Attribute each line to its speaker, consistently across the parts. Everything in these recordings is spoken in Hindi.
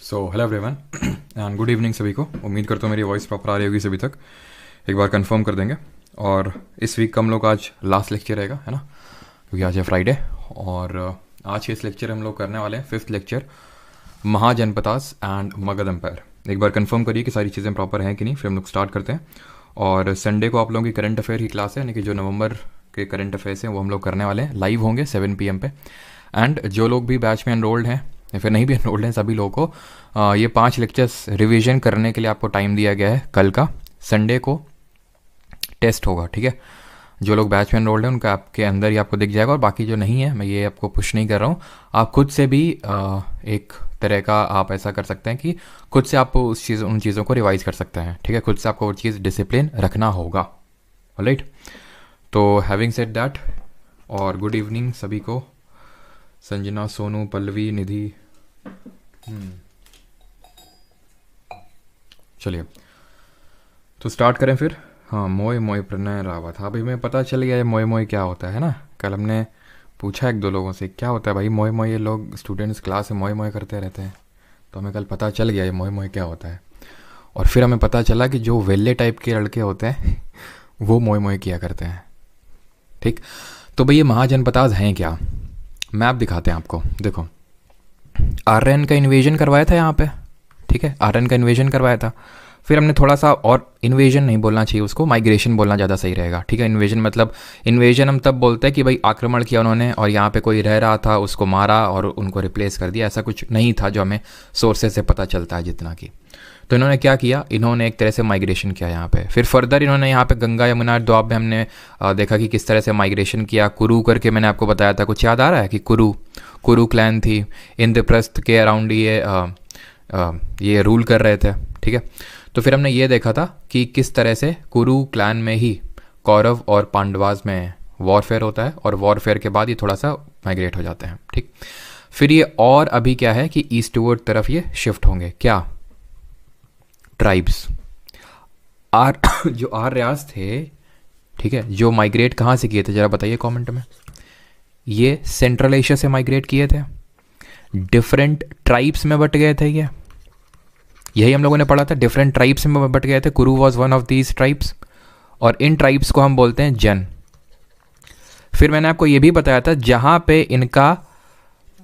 Speaker 1: So hello everyone and good evening सभी को। उम्मीद करता हूँ मेरी वॉइस प्रॉपर आ रही होगी सभी तक। एक बार कंफर्म कर देंगे। और इस वीक का हम लोग आज लास्ट लेक्चर रहेगा, है ना, क्योंकि आज है फ्राइडे। और आज के इस लेक्चर हम लोग करने वाले हैं 5th lecture, Mahajanapadas and Magadha empire. एक बार कंफर्म करिए कि सारी चीज़ें प्रॉपर हैं कि नहीं, फिर हम लोग स्टार्ट करते हैं। और संडे को आप लोगों की करंट अफेयर की क्लास है, यानी कि जो नवंबर के करंट अफेयर्स हैं वो हम लोग करने वाले हैं, लाइव होंगे 7 PM पे। एंड जो लोग भी बैच में एनरोल्ड हैं या फिर नहीं भी एनरोल्ड हैं, सभी लोगों को ये 5 लेक्चर्स रिवीजन करने के लिए आपको टाइम दिया गया है। कल का संडे को टेस्ट होगा, ठीक है। जो लोग बैच में एनरोल्ड हैं उनका आपके अंदर ही आपको दिख जाएगा, और बाकी जो नहीं है मैं ये आपको पुश नहीं कर रहा हूँ। आप खुद से भी एक तरह का आप ऐसा कर सकते हैं कि खुद से आप उन चीज़ों को रिवाइज कर सकते हैं, ठीक है। खुद से आपको वो चीज़ डिसिप्लिन रखना होगा, ऑलराइट। तो हैविंग सेड दैट, और गुड इवनिंग सभी को, संजना, सोनू, पल्लवी, निधि। चलिए तो स्टार्ट करें फिर। हाँ, मोए मोए प्रणय रावत। हाँ भाई, मैं पता चल गया ये मोए मोए क्या होता है ना। कल हमने पूछा एक दो लोगों से क्या होता है भाई मोए मोए, ये लोग स्टूडेंट्स क्लास में मोए मोए करते रहते हैं। तो हमें कल पता चल गया ये मोए मोए क्या होता है। और फिर हमें पता चला कि जो वेल्ले टाइप के लड़के होते हैं वो मोए मोए किया करते हैं, ठीक। तो भाई ये महाजनपदास हैं क्या, मैप दिखाते हैं आपको। देखो, आर्यन का इन्वेजन करवाया था यहाँ पे, ठीक है। आर्यन का इन्वेजन करवाया था। फिर हमने थोड़ा सा, और इन्वेजन नहीं बोलना चाहिए उसको, माइग्रेशन बोलना ज़्यादा सही रहेगा, ठीक है। इन्वेजन मतलब, इन्वेजन हम तब बोलते हैं कि भाई आक्रमण किया उन्होंने और यहाँ पे कोई रह रहा था उसको मारा और उनको रिप्लेस कर दिया, ऐसा कुछ नहीं था जो हमें सोर्सेज से पता चलता है जितना कि। तो इन्होंने क्या किया, इन्होंने एक तरह से माइग्रेशन किया यहाँ पे। फिर फर्दर इन्होंने यहाँ पे गंगा यमुना द्वाब में हमने देखा कि किस तरह से माइग्रेशन किया। कुरु करके मैंने आपको बताया था, कुछ याद आ रहा है कि कुरु क्लैन थी, इंद्रप्रस्थ के अराउंड ये रूल कर रहे थे, ठीक है। तो फिर हमने ये देखा था कि किस तरह से कुरु क्लैन में ही कौरव और पांडवास में वॉरफेयर होता है, और वॉरफेयर के बाद ये थोड़ा सा माइग्रेट हो जाते हैं, ठीक। फिर ये और अभी क्या है कि ईस्टवर्ड तरफ ये शिफ्ट होंगे, क्या, ट्राइब्स। जो आर्यास थे, ठीक है, जो माइग्रेट कहाँ से किए थे जरा बताइए कमेंट में। ये सेंट्रल एशिया से माइग्रेट किए थे, डिफरेंट ट्राइब्स में बट गए थे। यही हम लोगों ने पढ़ा था, डिफरेंट ट्राइब्स में बट गए थे। कुरु was one of these tribes, और इन ट्राइब्स को हम बोलते हैं जन। फिर मैंने आपको ये भी बताया था, जहां पे इनका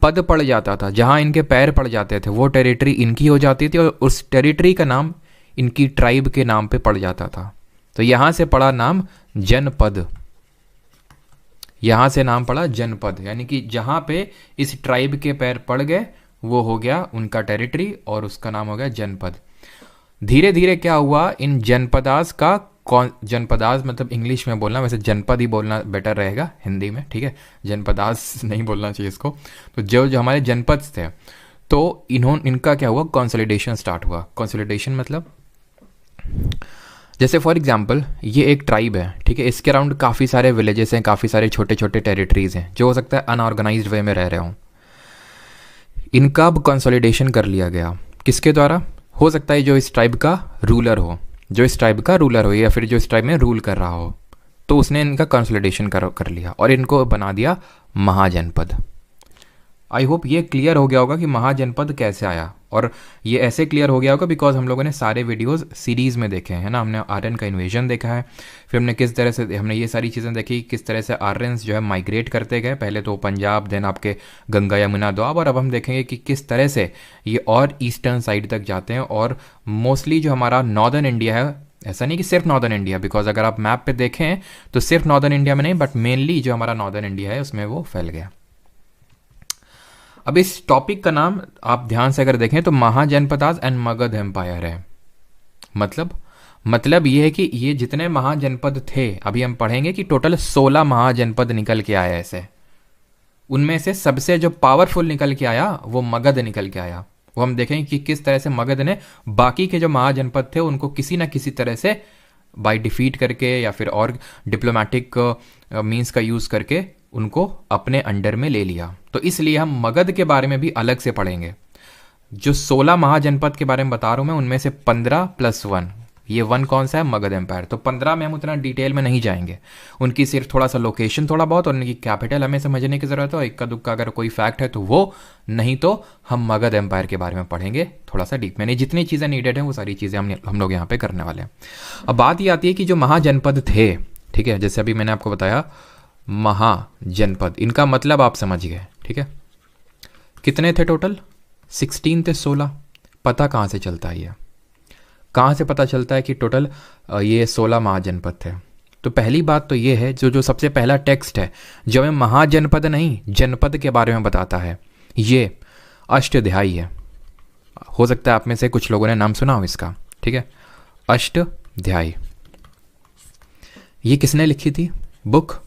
Speaker 1: पद पड़ जाता था, जहां इनके पैर पड़ जाते थे, वो टेरिटरी इनकी हो जाती थी, और उस टेरिटरी का नाम इनकी ट्राइब के नाम पे पड़ जाता था। तो यहां से पड़ा नाम जनपद, यहां से नाम पड़ा जनपद, यानी कि जहां पे इस ट्राइब के पैर पड़ गए वो हो गया उनका टेरिटरी, और उसका नाम हो गया जनपद। धीरे धीरे क्या हुआ, इन जनपदास का, जनपदास मतलब इंग्लिश में बोलना, वैसे जनपद ही बोलना बेटर रहेगा हिंदी में, ठीक है। जनपदास नहीं बोलना चाहिए इसको। तो जो जो हमारे जनपद थे, तो इनका क्या हुआ, कंसोलिडेशन स्टार्ट हुआ। कंसोलिडेशन मतलब, जैसे फॉर एग्जांपल ये एक ट्राइब है, ठीक है, इसके अराउंड काफ़ी सारे विलेजेस हैं, काफ़ी सारे छोटे छोटे टेरिटरीज हैं, जो हो सकता है अनऑर्गेनाइज्ड वे में रह रहे हों। इनका अब कंसोलिडेशन कर लिया गया, किसके द्वारा, हो सकता है जो इस ट्राइब का रूलर हो, या फिर जो इस ट्राइब में रूल कर रहा हो, तो उसने इनका कंसोलिडेशन कर लिया और इनको बना दिया महाजनपद। आई होप ये क्लियर हो गया होगा कि महाजनपद कैसे आया। और ये ऐसे क्लियर हो गया होगा बिकॉज हम लोगों ने सारे वीडियोस सीरीज़ में देखे हैं ना। हमने आर्यन का इन्वेजन देखा है, फिर हमने किस तरह से, हमने ये सारी चीज़ें देखी किस तरह से आर्यंस जो है माइग्रेट करते गए, पहले तो पंजाब, देन आपके गंगा यमुना द्वाब, और अब हम देखेंगे कि किस तरह से ये और ईस्टर्न साइड तक जाते हैं। और मोस्टली जो हमारा नॉर्दर्न इंडिया है, ऐसा नहीं कि सिर्फ नॉर्दर्न इंडिया, बिकॉज अगर आप मैप पे देखें तो सिर्फ नॉर्दर्न इंडिया में नहीं, बट मेनली जो हमारा नॉर्दर्न इंडिया है उसमें वो फैल गया। अब इस टॉपिक का नाम आप ध्यान से अगर देखें तो महाजनपदास एंड मगध एम्पायर है। मतलब ये है कि ये जितने महाजनपद थे, अभी हम पढ़ेंगे कि टोटल 16 महाजनपद निकल के आए ऐसे। उनमें से सबसे जो पावरफुल निकल के आया वो मगध निकल के आया। वो हम देखेंगे कि किस तरह से मगध ने बाकी के जो महाजनपद थे उनको किसी ना किसी तरह से बाय डिफीट करके या फिर और डिप्लोमेटिक मींस का यूज करके उनको अपने अंडर में ले लिया। तो इसलिए हम मगध के बारे में भी अलग से पढ़ेंगे। जो 16 महाजनपद के बारे में बता रहा हूं मैं, उनमें से 15 + 1 ये वन कौन सा है, मगध एम्पायर। तो 15 में हम उतना डिटेल में नहीं जाएंगे, उनकी सिर्फ थोड़ा सा लोकेशन थोड़ा बहुत और उनकी कैपिटल हमें समझने की ज़रूरत है। इक्का दुक्का अगर कोई फैक्ट है तो वो, नहीं तो हम मगध एम्पायर के बारे में पढ़ेंगे थोड़ा सा डीप में। जितनी चीज़ें नीडेड हैं वो सारी चीज़ें हम लोग यहाँ पे करने वाले हैं। अब बात ये आती है कि जो महाजनपद थे, ठीक है, जैसे अभी मैंने आपको बताया महाजनपद, इनका मतलब आप समझ गए, ठीक है। कितने थे टोटल, 16 थे, 16। पता कहाँ से चलता है, ये कहाँ से पता चलता है कि टोटल ये 16 महाजनपद थे। तो पहली बात तो ये है, जो सबसे पहला टेक्स्ट है जो हमें महाजनपद नहीं जनपद के बारे में बताता है, ये अष्टाध्यायी है। हो सकता है आप में से कुछ लोगों ने नाम सुना हो इसका, ठीक है, अष्टाध्यायी। ये किसने लिखी थी बुक,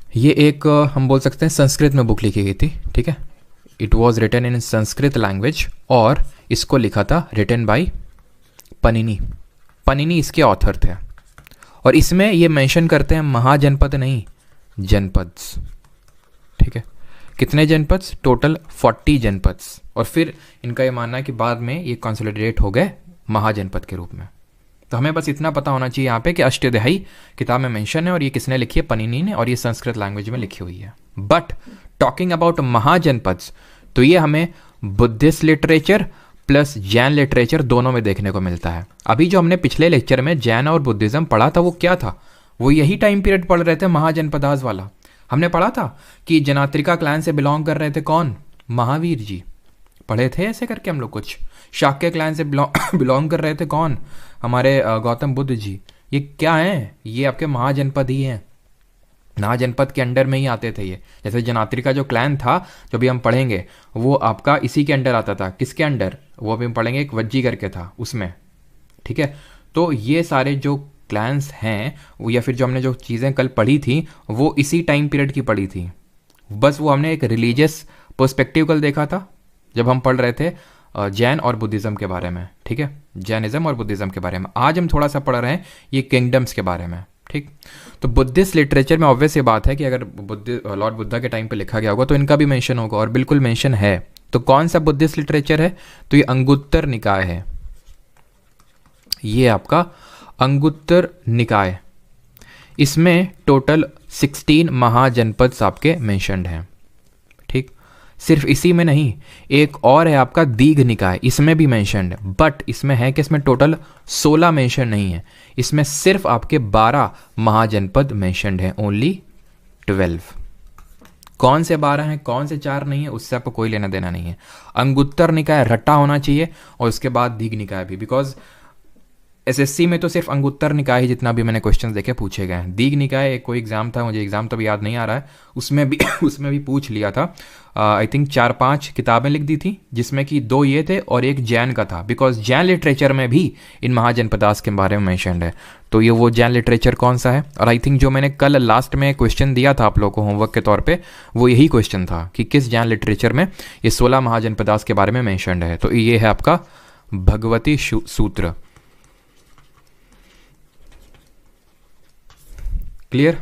Speaker 1: ये एक हम बोल सकते हैं संस्कृत में बुक लिखी गई थी, ठीक है। It was written in Sanskrit language और इसको लिखा था रिटन बाय पनिनी। पनिनी इसके ऑथर थे और इसमें ये मेंशन करते हैं महाजनपद नहीं, जनपद्स, ठीक है। कितने जनपद्स, टोटल 40 जनपद्स। और फिर इनका ये मानना है कि बाद में ये कंसोलिडेट हो गए महाजनपद के रूप में। तो हमें बस इतना पता होना चाहिए यहाँ पे कि अष्टाध्यायी किताब में मेंशन है और ये किसने लिखी है, पनिनी ने, और ये संस्कृत लैंग्वेज में लिखी हुई है। बट टॉकिंग अबाउट महाजनपद्स, तो ये हमें Buddhist literature plus Jain literature दोनों में देखने को मिलता है। अभी जो हमने पिछले लेक्चर में जैन और बुद्धिज्म पढ़ा था वो क्या था, वो यही टाइम पीरियड पढ़ रहे थे महाजनपदास वाला। हमने पढ़ा था कि जनात्रिका क्लैन से बिलोंग कर रहे थे कौन, महावीर जी, पढ़े थे ऐसे करके हम लोग। कुछ शाक्य क्लैन से बिलोंग कर रहे थे कौन, हमारे गौतम बुद्ध जी। ये क्या है, ये आपके महाजनपद ही हैं, महाजनपद के अंडर में ही आते थे ये। जैसे जनात्रिका जो क्लैन था जो भी हम पढ़ेंगे वो आपका इसी के अंडर आता था। किसके अंडर, वो अभी हम पढ़ेंगे, एक वज्जी करके था उसमें, ठीक है। तो ये सारे जो क्लैंस हैं या फिर जो हमने जो चीज़ें कल पढ़ी थी वो इसी टाइम पीरियड की पढ़ी थी। बस वो हमने एक रिलीजियस पर्सपेक्टिव कल देखा था जब हम पढ़ रहे थे जैन और बुद्धिज़्म के बारे में, ठीक है, जैनिज़्म और बुद्धिज़्म के बारे में। आज हम थोड़ा सा पढ़ रहे हैं ये किंगडम्स के बारे में, ठीक। तो बुद्धिस्ट लिटरेचर में ऑब्वियस ये बात है कि अगर लॉर्ड बुद्धा के टाइम पे लिखा गया होगा तो इनका भी मेंशन होगा, और बिल्कुल मेंशन है। तो कौन सा बुद्धिस्ट लिटरेचर है, तो ये अंगुत्तर निकाय है, ये आपका अंगुत्तर निकाय। इसमें टोटल 16 महाजनपद आपके मेंशनड हैं, ठीक। सिर्फ इसी में नहीं, एक और है आपका दीघ निकाय, इसमें भी मेंशनड है। बट इसमें है कि इसमें टोटल 16 मेंशन नहीं है, इसमें सिर्फ आपके 12 महाजनपद मेंशनड हैं, ओनली 12। कौन से 12 हैं, कौन से 4 नहीं है, उससे आपको कोई लेना देना नहीं है। अंगुत्तर निकाय रट्टा होना चाहिए और उसके बाद दीघ निकाय भी, बिकॉज एसएससी में तो सिर्फ अंगुत्तर निकाय ही जितना भी मैंने क्वेश्चंस देखे पूछे गए हैं। दीघ निकाय एक कोई एग्जाम था, मुझे एग्जाम तो भी याद नहीं आ रहा है, उसमें भी पूछ लिया था। आई थिंक 4-5 किताबें लिख दी थी जिसमें कि 2 ये थे और एक जैन का था, बिकॉज जैन लिटरेचर में भी इन महाजनपदास के बारे में मेंशन्ड है। तो ये वो जैन लिटरेचर कौन सा है, और आई थिंक जो मैंने कल लास्ट में क्वेश्चन दिया था आप लोगों को होमवर्क के तौर पर, वो यही क्वेश्चन था कि किस जैन लिटरेचर में ये 16 महाजनपदास के बारे में मेंशन्ड है। तो ये है आपका भगवती सूत्र। क्लियर,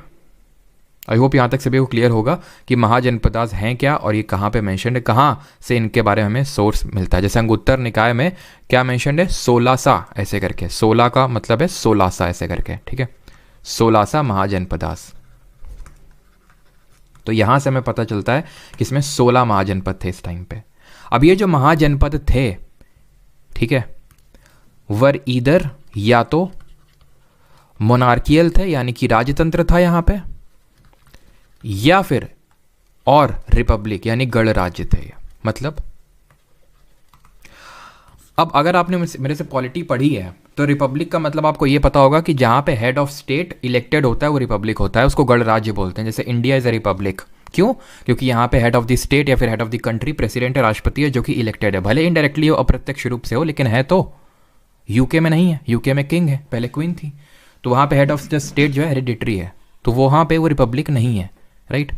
Speaker 1: आई होप यहाँ तक सभी को क्लियर होगा कि महाजनपदास हैं क्या और ये कहाँ पे मेंशन्ड है, कहाँ से इनके बारे में हमें सोर्स मिलता है। जैसे अंगुत्तर निकाय में क्या मेंशन्ड है, 16 ऐसे करके, 16 का मतलब है 16 ऐसे करके, ठीक है, 16 महाजनपदास। तो यहाँ से हमें पता चलता है कि इसमें 16 महाजनपद थे इस टाइम पे। अब ये जो महाजनपद थे, ठीक है, वर ईदर या तो मोनार्कियल थे यानी कि राजतंत्र था यहाँ पे, या फिर और रिपब्लिक यानी गणराज्य थे। मतलब अब अगर आपने मेरे से पॉलिटी पढ़ी है तो रिपब्लिक का मतलब आपको ये पता होगा कि जहाँ पे हेड ऑफ स्टेट इलेक्टेड होता है वो रिपब्लिक होता है, उसको गणराज्य बोलते हैं। जैसे इंडिया इज अ रिपब्लिक, क्यों, क्योंकि यहाँ पे हेड ऑफ द स्टेट या फिर head of the country president है, राष्ट्रपति है, जो कि इलेक्टेड है, भले इनडायरेक्टली हो, अप्रत्यक्ष रूप से हो, लेकिन है तो। यूके में नहीं है, यूके में किंग है, पहले क्वीन थी, तो वहाँ पे हेड ऑफ द स्टेट जो है हेरिडिटरी है, तो वहाँ पे वो रिपब्लिक नहीं है, राइट।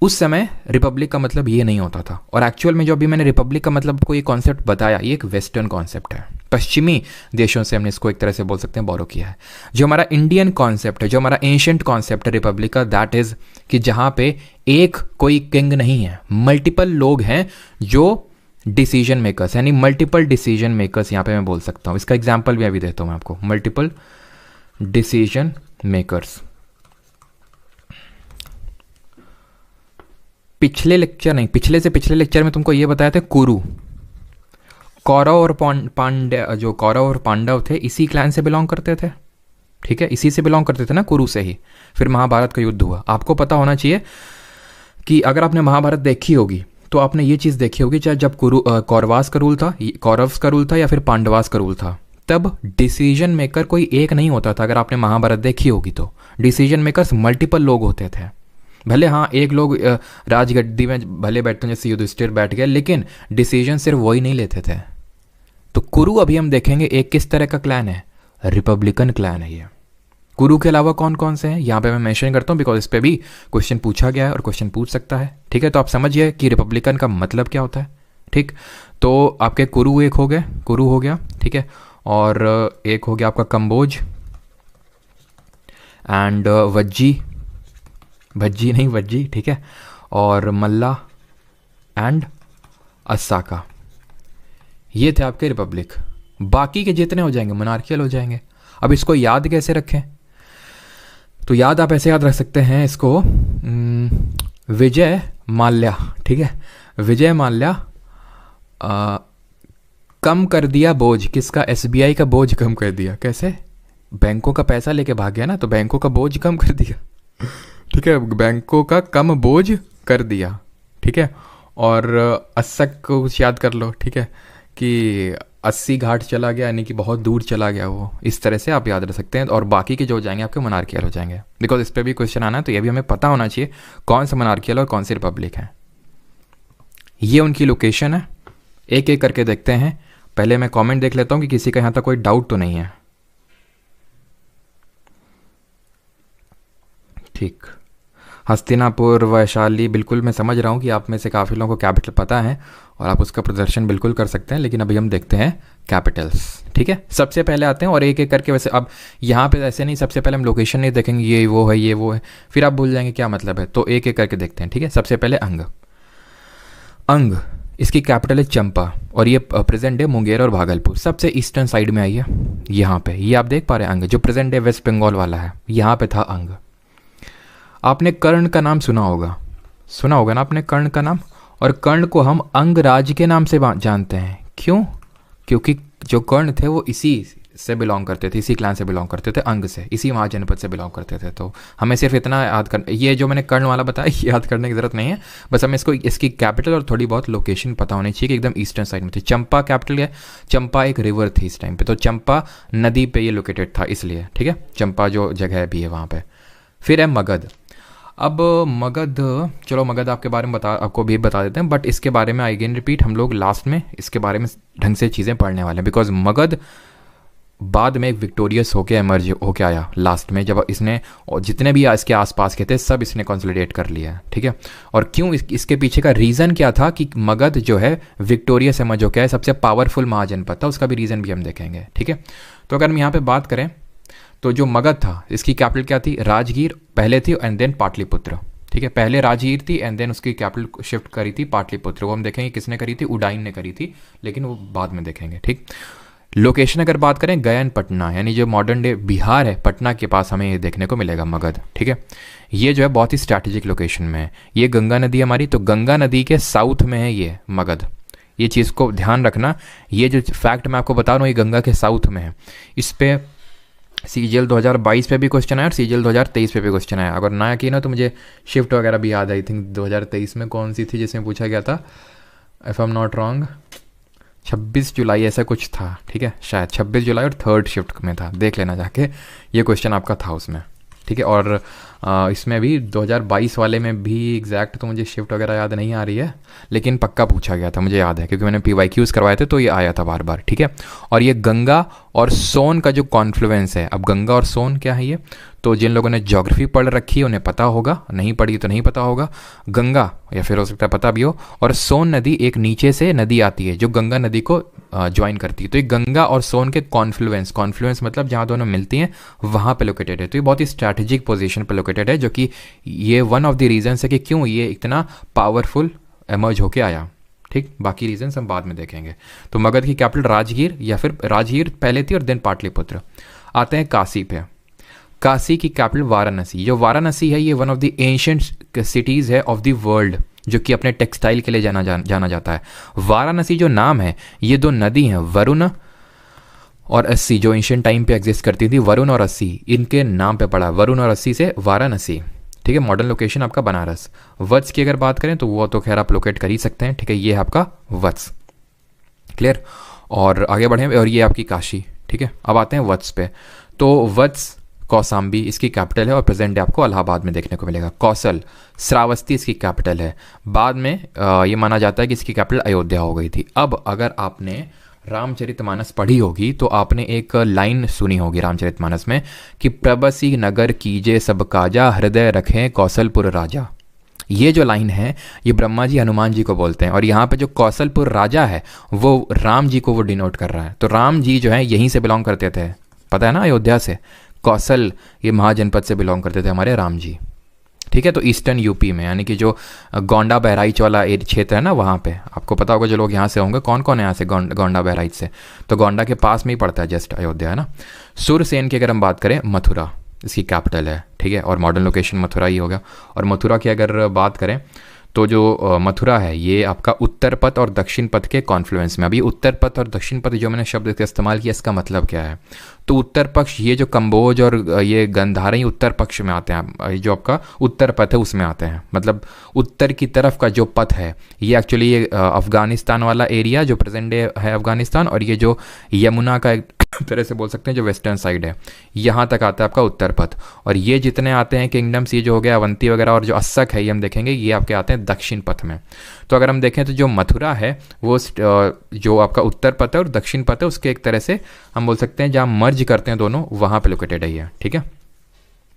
Speaker 1: उस समय रिपब्लिक का मतलब ये नहीं होता था, और एक्चुअल में जो अभी मैंने रिपब्लिक का मतलब को ये कॉन्सेप्ट बताया, ये एक वेस्टर्न कॉन्सेप्ट है, पश्चिमी देशों से हमने इसको एक तरह से बोल सकते हैं बोरो किया है। जो हमारा इंडियन कॉन्सेप्ट है, जो हमारा एंशिएंट कॉन्सेप्ट है रिपब्लिक का, दैट इज कि जहाँ पे एक कोई किंग नहीं है, मल्टीपल लोग हैं जो डिसीजन मेकर्स, यानी मल्टीपल डिसीजन मेकर्स यहाँ पे मैं बोल सकता हूँ। इसका एग्जाम्पल भी अभी देता हूँ मैं आपको, मल्टीपल डिसीजन मेकर्स। पिछले लेक्चर नहीं, पिछले से पिछले लेक्चर में तुमको ये बताया था कुरु, कौरव और पांड्य, जो कौरव और पांडव थे इसी क्लैन से बिलोंग करते थे, ठीक है, इसी से बिलोंग करते थे ना, कुरु से ही फिर महाभारत का युद्ध हुआ। आपको पता होना चाहिए कि अगर आपने महाभारत देखी होगी तो आपने ये चीज़ देखी होगी, चाहे जब कौरवास का रूल था, कौरव्स का रूल था या फिर पांडवास का रूल था, तब डिसीजन मेकर कोई एक नहीं होता था। अगर आपने महाभारत देखी होगी तो डिसीजन मेकर्स मल्टीपल लोग होते थे। भले हाँ एक लोग राजगद्दी में भले बैठते जैसे युधिष्ठिर बैठ गए, लेकिन डिसीजन सिर्फ वही नहीं लेते थे। तो कुरु अभी हम देखेंगे एक किस तरह का क्लैन है, रिपब्लिकन क्लैन है ये। कुरु के अलावा कौन कौन से हैं यहाँ पे मैं मेंशन करता हूँ, बिकॉज इस पे भी क्वेश्चन पूछा गया है और क्वेश्चन पूछ सकता है, ठीक है। तो आप समझिए कि रिपब्लिकन का मतलब क्या होता है, ठीक। तो आपके कुरु एक हो गए, कुरु हो गया, ठीक है, और एक हो गया आपका कंबोज एंड वज्जी, भज्जी नहीं वज्जी, ठीक है, और मल्ला एंड अस्साका, ये थे आपके रिपब्लिक। बाकी के जितने हो जाएंगे मोनार्कियल हो जाएंगे। अब इसको याद कैसे रखें, तो याद आप ऐसे याद रख सकते हैं इसको, विजय माल्या, ठीक है, विजय माल्या कम कर दिया बोझ, किसका, एसबीआई का बोझ कम कर दिया। कैसे, बैंकों का पैसा लेके भाग गया ना, तो बैंकों का बोझ कम कर दिया, ठीक है, बैंकों का कम बोझ कर दिया, ठीक है। और अस्सक को कुछ याद कर लो, ठीक है, कि 80 घाट चला गया, यानी कि बहुत दूर चला गया वो, इस तरह से आप याद रख सकते हैं। और बाकी के जो हो जाएंगे आपके मोनार्कियल हो जाएंगे, बिकॉज इस पर भी क्वेश्चन आना है, तो ये भी हमें पता होना चाहिए कौन सा मोनार्कियल और कौन सी रिपब्लिक है। ये उनकी लोकेशन है, एक एक करके देखते हैं। पहले मैं कमेंट देख लेता हूँ कि किसी का यहाँ तक कोई डाउट तो नहीं है, ठीक। हस्तिनापुर, वैशाली, बिल्कुल मैं समझ रहा हूँ कि आप में से काफ़ी लोगों को कैपिटल पता है और आप उसका प्रदर्शन बिल्कुल कर सकते हैं, लेकिन अभी हम देखते हैं कैपिटल्स, ठीक है। सबसे पहले आते हैं और एक एक करके, वैसे अब यहाँ पे ऐसे नहीं, सबसे पहले हम लोकेशन नहीं देखेंगे, ये वो है, ये वो है, फिर आप भूल जाएंगे क्या मतलब है, तो एक एक करके देखते हैं, ठीक है। सबसे पहले अंग, अंग इसकी कैपिटल है चंपा, और ये प्रेजेंट डे मुंगेर और भागलपुर, सबसे ईस्टर्न साइड में आई है यहाँ पे, ये आप देख पा रहे हैं अंग, जो प्रेजेंट डे वेस्ट बंगाल वाला है, यहाँ पे था अंग। आपने कर्ण का नाम सुना होगा ना आपने कर्ण का नाम, और कर्ण को हम अंगराज के नाम से जानते हैं। क्यों? क्योंकि जो कर्ण थे वो इसी से बिलोंग करते थे, इसी क्लैन से बिलोंग करते थे, अंग से, इसी महाजनपद से बिलोंग करते थे। तो हमें सिर्फ इतना याद कर, ये जो मैंने कर्ण वाला बताया ये याद करने की जरूरत नहीं है, बस हमें इसको, इसकी कैपिटल और थोड़ी बहुत लोकेशन पता होनी चाहिए कि एकदम ईस्टर्न साइड में थी। चंपा कैपिटल है, चंपा एक रिवर थी इस टाइम पे, तो चंपा नदी पे ये लोकेटेड था इसलिए, ठीक है, चंपा जो जगह भी है वहाँ पे। फिर है मगध। अब मगध, चलो मगध आपके बारे में आपको भी बता देते हैं, बट इसके बारे में अगेन रिपीट, हम लोग लास्ट में इसके बारे में ढंग से चीज़ें पढ़ने वाले हैं, बिकॉज मगध बाद में एक विक्टोरियस होके एमर्ज होके आया लास्ट में, जब इसने, और जितने भी इसके आसपास के थे सब इसने कंसोलिडेट कर लिया, ठीक है। और क्यों, इसके पीछे का रीज़न क्या था कि मगध जो है विक्टोरियस एमर्ज होके आया, सबसे पावरफुल महाजनपद था, उसका भी रीज़न भी हम देखेंगे, ठीक है। तो अगर हम यहाँ पे बात करें तो जो मगध था इसकी कैपिटल क्या थी, राजगीर पहले थी एंड देन पाटलिपुत्र, ठीक है, पहले राजगीर थी एंड देन उसकी कैपिटल शिफ्ट करी थी पाटलिपुत्र। वो हम देखेंगे किसने करी थी, उडाइन ने करी थी, लेकिन वो बाद में देखेंगे, ठीक। लोकेशन अगर बात करें, गया एंड पटना, यानी जो मॉडर्न डे बिहार है, पटना के पास हमें ये देखने को मिलेगा मगध, ठीक है। ये जो है बहुत ही स्ट्रैटेजिक लोकेशन में है, ये गंगा नदी हमारी, तो गंगा नदी के साउथ में है ये मगध, ये चीज़ को ध्यान रखना। ये जो फैक्ट मैं आपको बता रहा हूँ ये गंगा के साउथ में है। इस पे सीजीएल 2022 पे भी क्वेश्चन आया और सीजीएल 2023 पे भी क्वेश्चन आया। अगर ना किया ना तो मुझे शिफ्ट वगैरह भी याद, आई थिंक 2023 में कौन सी थी जिसमें पूछा गया था, if I am not wrong 26 जुलाई ऐसा कुछ था, ठीक है, शायद 26 जुलाई और थर्ड शिफ्ट में था, देख लेना जाके, ये क्वेश्चन आपका था उसमें, ठीक है। और इसमें भी 2022 वाले में भी एग्जैक्ट तो मुझे शिफ्ट वगैरह याद नहीं आ रही है, लेकिन पक्का पूछा गया था, मुझे याद है क्योंकि मैंने PYQs करवाए थे तो ये आया था बार बार, ठीक है। और ये गंगा और सोन का जो कॉन्फ्लुएंस है, अब गंगा और सोन क्या है ये, तो जिन लोगों ने ज्योग्राफी पढ़ रखी है उन्हें पता होगा, नहीं पढ़ी तो नहीं पता होगा। गंगा, या फिर हो सकता है पता भी हो, और सोन नदी एक नीचे से नदी आती है जो गंगा नदी को ज्वाइन करती है, तो ये गंगा और सोन के कॉन्फ्लुएंस मतलब जहाँ दोनों मिलती हैं वहाँ पे लोकेटेड है। तो ये बहुत ही स्ट्रैटेजिक पोजीशन पे लोकेटेड है, जो कि ये वन ऑफ द रीजंस है कि क्यों ये इतना पावरफुल एमर्ज होके आया, ठीक, बाकी रीजंस हम बाद में देखेंगे। तो मगध की कैपिटल राजगीर, या फिर राजगीर पहले थी और देन पाटलिपुत्र। आते हैं काशी पे। काशी की कैपिटल वाराणसी। जो वाराणसी है ये one of the ancient cities है ऑफ द वर्ल्ड, जो कि अपने टेक्सटाइल के लिए जाना जाता है। वाराणसी जो नाम है, ये दो नदी हैं वरुण और अस्सी, जो एंशिएंट टाइम पे एग्जिस्ट करती थी, वरुण और अस्सी, इनके नाम पे पड़ा, वरुण और अस्सी से वाराणसी। ठीक है, मॉडर्न लोकेशन आपका बनारस। वत्स की अगर बात करें तो वो तो खैर आप लोकेट कर ही सकते हैं। ठीक है, ये है आपका वत्स। क्लियर, और आगे बढ़ें, और ये आपकी काशी। ठीक है, अब आते हैं वत्स पे। तो वत्स कौसाम्बी इसकी कैपिटल है और प्रेजेंट डे आपको इलाहाबाद में देखने को मिलेगा। कौशल श्रावस्ती इसकी कैपिटल है। बाद में ये माना जाता है कि इसकी कैपिटल अयोध्या हो गई थी। अब अगर आपने रामचरितमानस पढ़ी होगी तो आपने एक लाइन सुनी होगी रामचरितमानस में कि प्रबसी नगर कीजे सब काजा, हृदय रखें कौशलपुर राजा। ये जो लाइन है ये ब्रह्मा जी हनुमान जी को बोलते हैं, और यहाँ पे जो कौशलपुर राजा है वो राम जी को वो डिनोट कर रहा है। तो राम जी जो है यहीं से बिलोंग करते थे, पता है ना, अयोध्या से। कौशल ये महाजनपद से बिलोंग करते थे हमारे राम जी। ठीक है, तो ईस्टर्न यूपी में, यानी कि जो गोंडा बहराइच वाला क्षेत्र है ना, वहाँ पे आपको पता होगा, जो लोग यहाँ से होंगे, कौन कौन है यहाँ से गोंडा बहराइच से, तो गोंडा के पास में ही पड़ता है जस्ट अयोध्या, है ना। सुरसेन की अगर हम बात करें, मथुरा इसकी कैपिटल है। ठीक है, और मॉडर्न लोकेशन मथुरा ही होगा। और मथुरा की अगर बात करें तो जो मथुरा है ये आपका उत्तर पथ और दक्षिण पथ के कॉन्फ्लुएंस में। अभी उत्तर पथ और दक्षिण पथ जो मैंने शब्द का इस्तेमाल किया, इसका मतलब क्या है? तो उत्तर पक्ष ये जो कंबोज और ये गंधारा ही उत्तर पक्ष में आते हैं, जो आपका उत्तर पथ है उसमें आते हैं। मतलब उत्तर की तरफ का जो पथ है ये एक्चुअली ये अफगानिस्तान वाला एरिया जो प्रेजेंट डे है अफगानिस्तान, और ये जो यमुना का एक तरह से बोल सकते हैं जो वेस्टर्न साइड है, यहाँ तक आता है आपका उत्तर पथ। और ये जितने आते हैं किंगडम्स, ये जो हो गया अवंती वगैरह और जो अस्सक है, ये हम देखेंगे ये आपके आते हैं दक्षिण पथ में। तो अगर हम देखें तो जो मथुरा है वो जो आपका उत्तर पथ है और दक्षिण पथ है, उसके एक तरह से हम बोल सकते हैं जहाँ मर्ज करते हैं दोनों, वहाँ पे लोकेटेड है ये। ठीक है,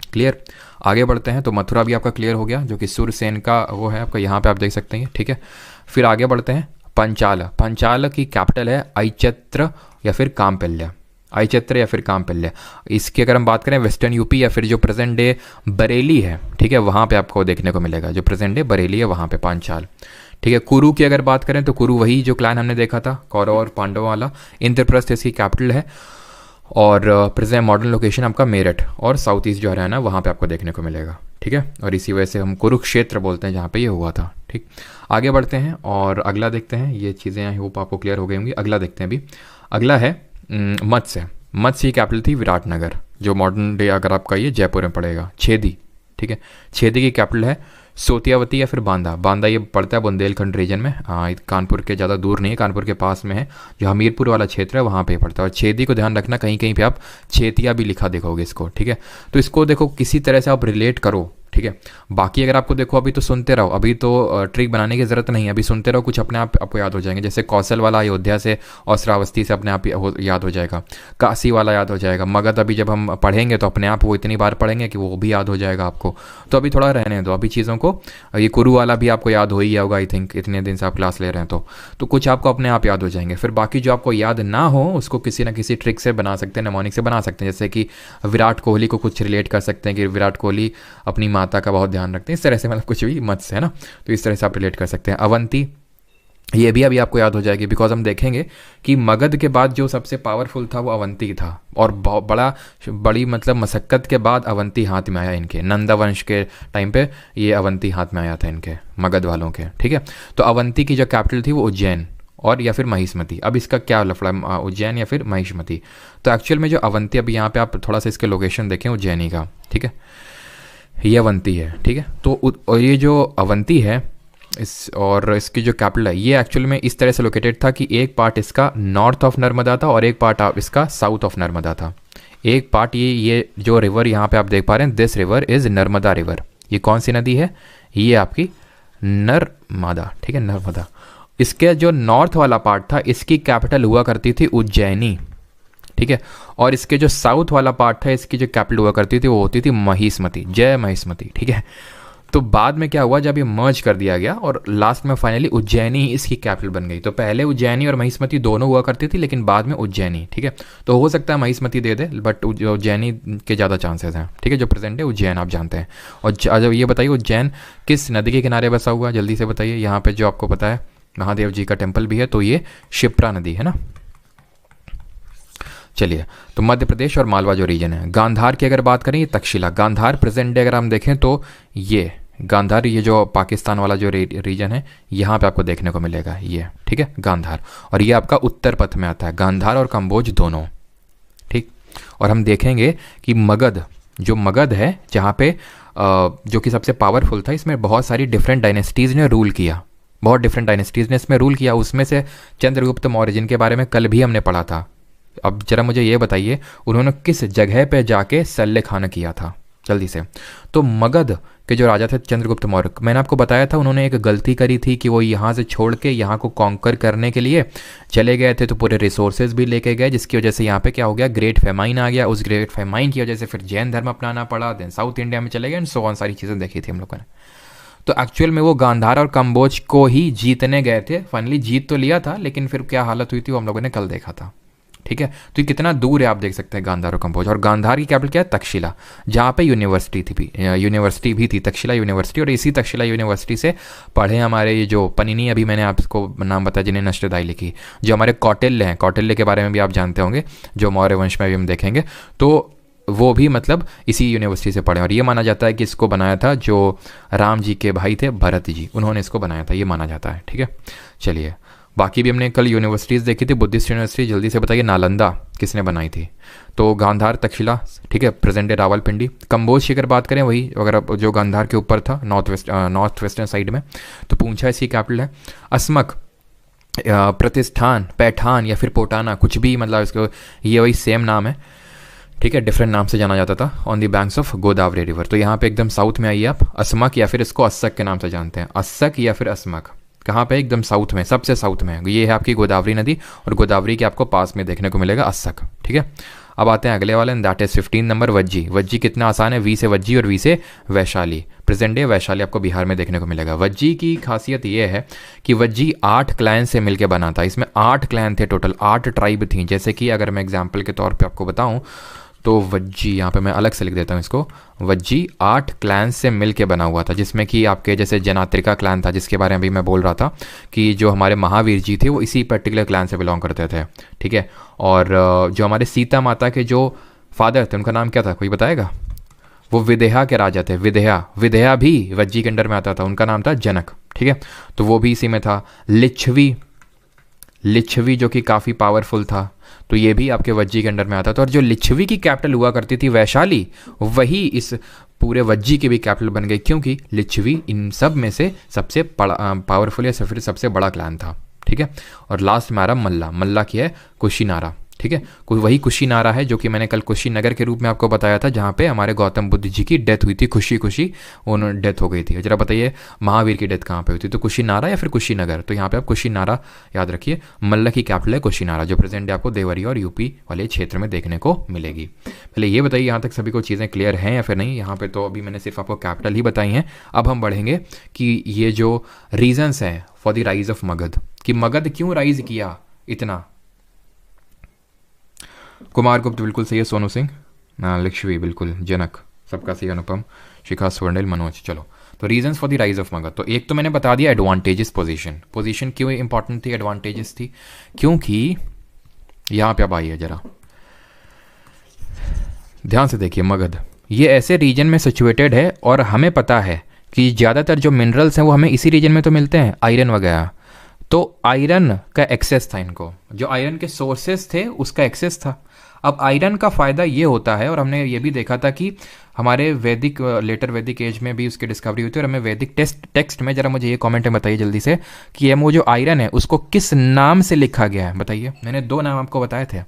Speaker 1: क्लियर। आगे बढ़ते हैं, तो मथुरा भी आपका क्लियर हो गया, जो कि सूरसेन का वो है आपका, यहाँ पे आप देख सकते हैं। ठीक है, फिर आगे बढ़ते हैं, पंचाल। पंचाल की कैपिटल है आइचत्र या फिर कामपल्य, आइचत्र या फिर कामपल्य। इसकी अगर हम बात करें वेस्टर्न यूपी या फिर जो प्रेजेंट डे बरेली है, ठीक है, वहाँ पे आपको देखने को मिलेगा, जो प्रेजेंट डे बरेली है वहाँ पे पांचाल। ठीक है, कुरु की अगर बात करें तो कुरु वही जो क्लैन हमने देखा था कौरव और पांडवों वाला, इंद्रप्रस्थ इसकी कैपिटल है। और प्रेजेंट मॉडर्न लोकेशन आपका मेरठ और साउथ ईस्ट जो हरियाणा वहाँ पे आपको देखने को मिलेगा। ठीक है, और इसी वजह से हम कुरुक्षेत्र बोलते हैं जहाँ पे ये हुआ था। ठीक, आगे बढ़ते हैं और अगला देखते हैं। ये चीज़ें आई होप आपको क्लियर हो गई होंगी। अगला देखते हैं अभी। अगला है मत्स्य। मत्स्य की कैपिटल थी विराटनगर, जो मॉडर्न डे अगर आपका ये जयपुर में पड़ेगा। छेदी, ठीक है, छेदी की कैपिटल है सोतियावती या फिर बांदा। बांदा ये पड़ता है बुंदेलखंड रीजन में, कानपुर के ज़्यादा दूर नहीं है, कानपुर के पास में है। जो हमीरपुर वाला क्षेत्र है वहाँ पे पड़ता है। और छेदी को ध्यान रखना, कहीं कहीं पे आप छेतिया भी लिखा देखोगे इसको। ठीक है, तो इसको देखो किसी तरह से आप रिलेट करो। ठीक है, बाकी अगर आपको देखो अभी तो सुनते रहो, अभी तो ट्रिक बनाने की ज़रूरत नहीं है, अभी सुनते रहो, कुछ अपने आप आपको याद हो जाएंगे। जैसे कौशल वाला अयोध्या से और श्रावस्ती से अपने आप याद हो जाएगा, काशी वाला याद हो जाएगा, मगध अभी जब हम पढ़ेंगे तो अपने आप वो इतनी बार पढ़ेंगे कि वो भी याद हो जाएगा आपको। तो अभी थोड़ा रहने दो अभी चीज़ों को। ये कुरु वाला भी आपको याद हो ही गया होगा आई थिंक, इतने दिन से आप क्लास ले रहे हैं तो कुछ आपको अपने आप याद हो जाएंगे। फिर बाकी जो आपको याद ना हो उसको किसी ना किसी ट्रिक से बना सकते हैं, नेमोनिक से बना सकते हैं। जैसे कि विराट कोहली को कुछ रिलेट कर सकते हैं कि विराट कोहली अपनी माता का बहुत ध्यान रखते हैं, इस तरह से, मतलब कुछ भी मत से, है ना, तो इस तरह से आप रिलेट कर सकते हैं। अवंती ये भी अभी आपको याद हो जाएगी, बिकॉज हम देखेंगे कि मगध के बाद जो सबसे पावरफुल था वो अवंती था, और बड़ी मतलब मशक्क़त के बाद अवंती हाथ में आया इनके। नंदा वंश के टाइम पे ये अवंती हाथ में आया था इनके, मगध वालों के। ठीक है, तो अवंती की जो कैपिटल थी वो उज्जैन और या फिर महिष्मती। अब इसका क्या लफड़ा, उज्जैन या फिर महिष्मती। तो एक्चुअल में जो अवंती, अभी यहाँ पे आप थोड़ा सा इसके लोकेशन देखें उज्जैनी का। ठीक है, ये अवंती है। ठीक है, तो और ये जो अवंती है और इसकी जो कैपिटल है ये एक्चुअल में इस तरह से लोकेटेड था कि एक पार्ट इसका नॉर्थ ऑफ नर्मदा था और एक पार्ट इसका साउथ ऑफ नर्मदा था। एक पार्ट ये जो रिवर यहाँ पे आप देख पा रहे हैं, this river is Narmada river. ये कौन सी नदी है? ये आपकी नर्मदा। ठीक है, नर्मदा। इसके जो नॉर्थ वाला पार्ट था इसकी कैपिटल हुआ करती थी उज्जैनी। ठीक है, और इसके जो साउथ वाला पार्ट था इसकी जो कैपिटल हुआ करती थी वो होती थी महिष्मती, जय महिष्मती। ठीक है, तो बाद में क्या हुआ, जब ये मर्ज कर दिया गया और लास्ट में फाइनली उज्जैनी ही इसकी कैपिटल बन गई। तो पहले उज्जैनी और महिष्मती दोनों हुआ करती थी, लेकिन बाद में उज्जैनी। ठीक है, तो हो सकता है महिष्मती दे दे, बट उज्जैनी के ज़्यादा चांसेस हैं। ठीक है, जो प्रेजेंट है उज्जैन आप जानते हैं। और जब ये बताइए उज्जैन किस नदी के किनारे बसा हुआ है, जल्दी से बताइए। यहाँ पे जो आपको पता है महादेव जी का टेम्पल भी है। तो ये शिप्रा नदी है ना। चलिए, तो मध्य प्रदेश और मालवा जो रीजन है, गांधार की अगर बात करें, ये तक्षशिला, गांधार प्रेजेंट डे अगर हम देखें तो ये गांधार, ये जो पाकिस्तान वाला जो रीजन है यहाँ पे आपको देखने को मिलेगा ये, ठीक है, गांधार। और ये आपका उत्तर पथ में आता है, गांधार और कंबोज दोनों, ठीक। और हम देखेंगे कि मगध, जो मगध है जहाँ पे जो कि सबसे पावरफुल था, इसमें बहुत सारी डिफरेंट डायनेस्टीज़ ने रूल किया, बहुत डिफरेंट डायनेस्टीज़ ने इसमें रूल किया। उसमें से चंद्रगुप्त मौर्य, जिनके बारे में कल भी हमने पढ़ा था। अब जरा मुझे ये बताइए, उन्होंने किस जगह पे जाके सल्ले खाना किया था, जल्दी से। तो मगध के जो राजा थे चंद्रगुप्त मौर्य, मैंने आपको बताया था उन्होंने एक गलती करी थी कि वो यहाँ से छोड़ के यहाँ को कॉन्कर करने के लिए चले गए थे, तो पूरे रिसोर्सेज भी लेके गए, जिसकी वजह से यहाँ पे क्या हो गया, ग्रेट फेमाइन आ गया। उस ग्रेट फेमाइन की वजह से फिर जैन धर्म अपनाना पड़ा, देन साउथ इंडिया में चले गए, एंड सो ऑन, सारी चीज़ें देखी थी हम लोगों ने। तो एक्चुअल में वो गांधार और कंबोज को ही जीतने गए थे, फाइनली जीत तो लिया था, लेकिन फिर क्या हालत हुई थी वो हम लोगों ने कल देखा था, ठीक है। तो ये कितना दूर है आप देख सकते हैं, गांधार और कंबोज। और गांधार की कैपिटल क्या है, तक्षशिला, जहाँ पे यूनिवर्सिटी भी थी, तक्षशिला यूनिवर्सिटी। और इसी तक्षशिला यूनिवर्सिटी से पढ़े हमारे ये जो पनिनी, अभी मैंने आपको नाम बताया, जिन्हें नष्टदाई लिखी, जो हमारे कौटिल्य हैं, कौटिल्य के बारे में भी आप जानते होंगे, जो मौर्य वंश में भी हम देखेंगे, तो वो भी मतलब इसी यूनिवर्सिटी से पढ़े। और ये माना जाता है कि इसको बनाया था जो राम जी के भाई थे भरत जी, उन्होंने इसको बनाया था, ये माना जाता है, ठीक है। चलिए, बाकी भी हमने कल यूनिवर्सिटीज़ देखी थी, बुद्धिस्ट यूनिवर्सिटी, जल्दी से बताइए, नालंदा किसने बनाई थी, तो गांधार, तक्षशिला, ठीक है, प्रेजेंट डे रावलपिंडी। कंबोज की अगर बात करें, वही अगर जो गांधार के ऊपर था, नॉर्थ वेस्टर्न साइड में, तो पूंछा इसकी कैपिटल है। असमक, प्रतिष्ठान, पैठान या फिर पोटाना, कुछ भी मतलब इसको, ये वही सेम नाम है, ठीक है, डिफरेंट नाम से जाना जाता था, on the banks of Godavari river. तो यहाँ पे एकदम साउथ में आइए आप, असमक या फिर इसको अस्सक के नाम से जानते हैं, अस्सक या फिर असमक, कहाँ पे, एकदम साउथ में, सबसे साउथ में, ये है आपकी गोदावरी नदी, और गोदावरी के आपको पास में देखने को मिलेगा अस्सक, ठीक है। अब आते हैं अगले वाले, that is 15 number, Vajji. Vajji कितना आसान है, वी से वज्जी और वी से वैशाली। प्रेजेंट डे वैशाली आपको बिहार में देखने को मिलेगा। वज्जी की खासियत ये है कि वज्जी 8 क्लैन से मिलकर बना था, इसमें 8 क्लैन थे टोटल, 8 ट्राइब थी। जैसे कि अगर मैं एग्जाम्पल के तौर पर आपको बताऊँ तो वज्जी, यहाँ पे मैं अलग से लिख देता हूँ इसको, वज्जी 8 क्लैन से मिल के बना हुआ था, जिसमें कि आपके जैसे जनात्रिका क्लैन था, जिसके बारे में भी मैं बोल रहा था कि जो हमारे महावीर जी थे वो इसी पर्टिकुलर क्लैन से बिलोंग करते थे, ठीक है। और जो हमारे सीता माता के जो फादर थे, उनका नाम क्या था, कोई बताएगा? वो विदेहा के राजा थे, विदेहा भी वज्जी के अंडर में आता था, उनका नाम था जनक, ठीक है, तो वो भी इसी में था। लिच्छवी जो कि काफ़ी पावरफुल था, तो ये भी आपके वज्जी के अंडर में आता था। और जो लिच्छवी की कैपिटल हुआ करती थी वैशाली, वही इस पूरे वज्जी की भी कैपिटल बन गई, क्योंकि लिच्छवी इन सब में से सबसे पावरफुल या फिर सबसे बड़ा क्लैन था, ठीक है। और लास्ट में आ रहा मल्ला की है कुशीनारा, ठीक है, वही कुशीनारा है जो कि मैंने कल कुशीनगर के रूप में आपको बताया था, जहाँ पे हमारे गौतम बुद्ध जी की डेथ हुई थी, खुशी उन्होंने डेथ हो गई थी। जरा बताइए महावीर की डेथ कहाँ पे हुई थी, तो कुशीनारा या फिर कुशीनगर, तो यहाँ पे आप कुशीनारा याद रखिए। मल्ल की कैपिटल है कुशीनारा, जो प्रेजेंट डे आपको देवरिया और यूपी वाले क्षेत्र में देखने को मिलेगी। पहले ये बताइए यहाँ तक सभी को चीज़ें क्लियर हैं या फिर नहीं। यहाँ पे तो अभी मैंने सिर्फ आपको कैपिटल ही बताई हैं। अब हम बढ़ेंगे कि ये जो रीजन्स हैं for the rise of Magadh, कि मगध क्यों राइज किया इतना। कुमार गुप्त बिल्कुल सही है, सोनू सिंह, लिच्छवी बिल्कुल, जनक सबका सही, अनुपम, शिखा स्वर्णिल, मनोज। चलो, तो reasons for the rise of Magadh, तो एक तो मैंने बता दिया एडवांटेजेस, पोजीशन क्यों इंपॉर्टेंट थी, एडवांटेजेस थी क्योंकि यहाँ पे अब आइए जरा ध्यान से देखिए, मगध ये ऐसे रीजन में सिचुएटेड है और हमें पता है कि ज़्यादातर जो मिनरल्स हैं वो हमें इसी रीजन में तो मिलते हैं, आयरन वगैरह। तो आयरन का एक्सेस था इनको, जो आयरन के सोर्सेस थे उसका एक्सेस था। अब आयरन का फ़ायदा ये होता है, और हमने ये भी देखा था कि हमारे लेटर वैदिक एज में भी उसकी डिस्कवरी हुई थी। और हमें वैदिक टेक्स्ट में, जरा मुझे ये कमेंट में बताइए जल्दी से कि ये वो जो आयरन है उसको किस नाम से लिखा गया है, बताइए। मैंने 2 नाम आपको बताए थे,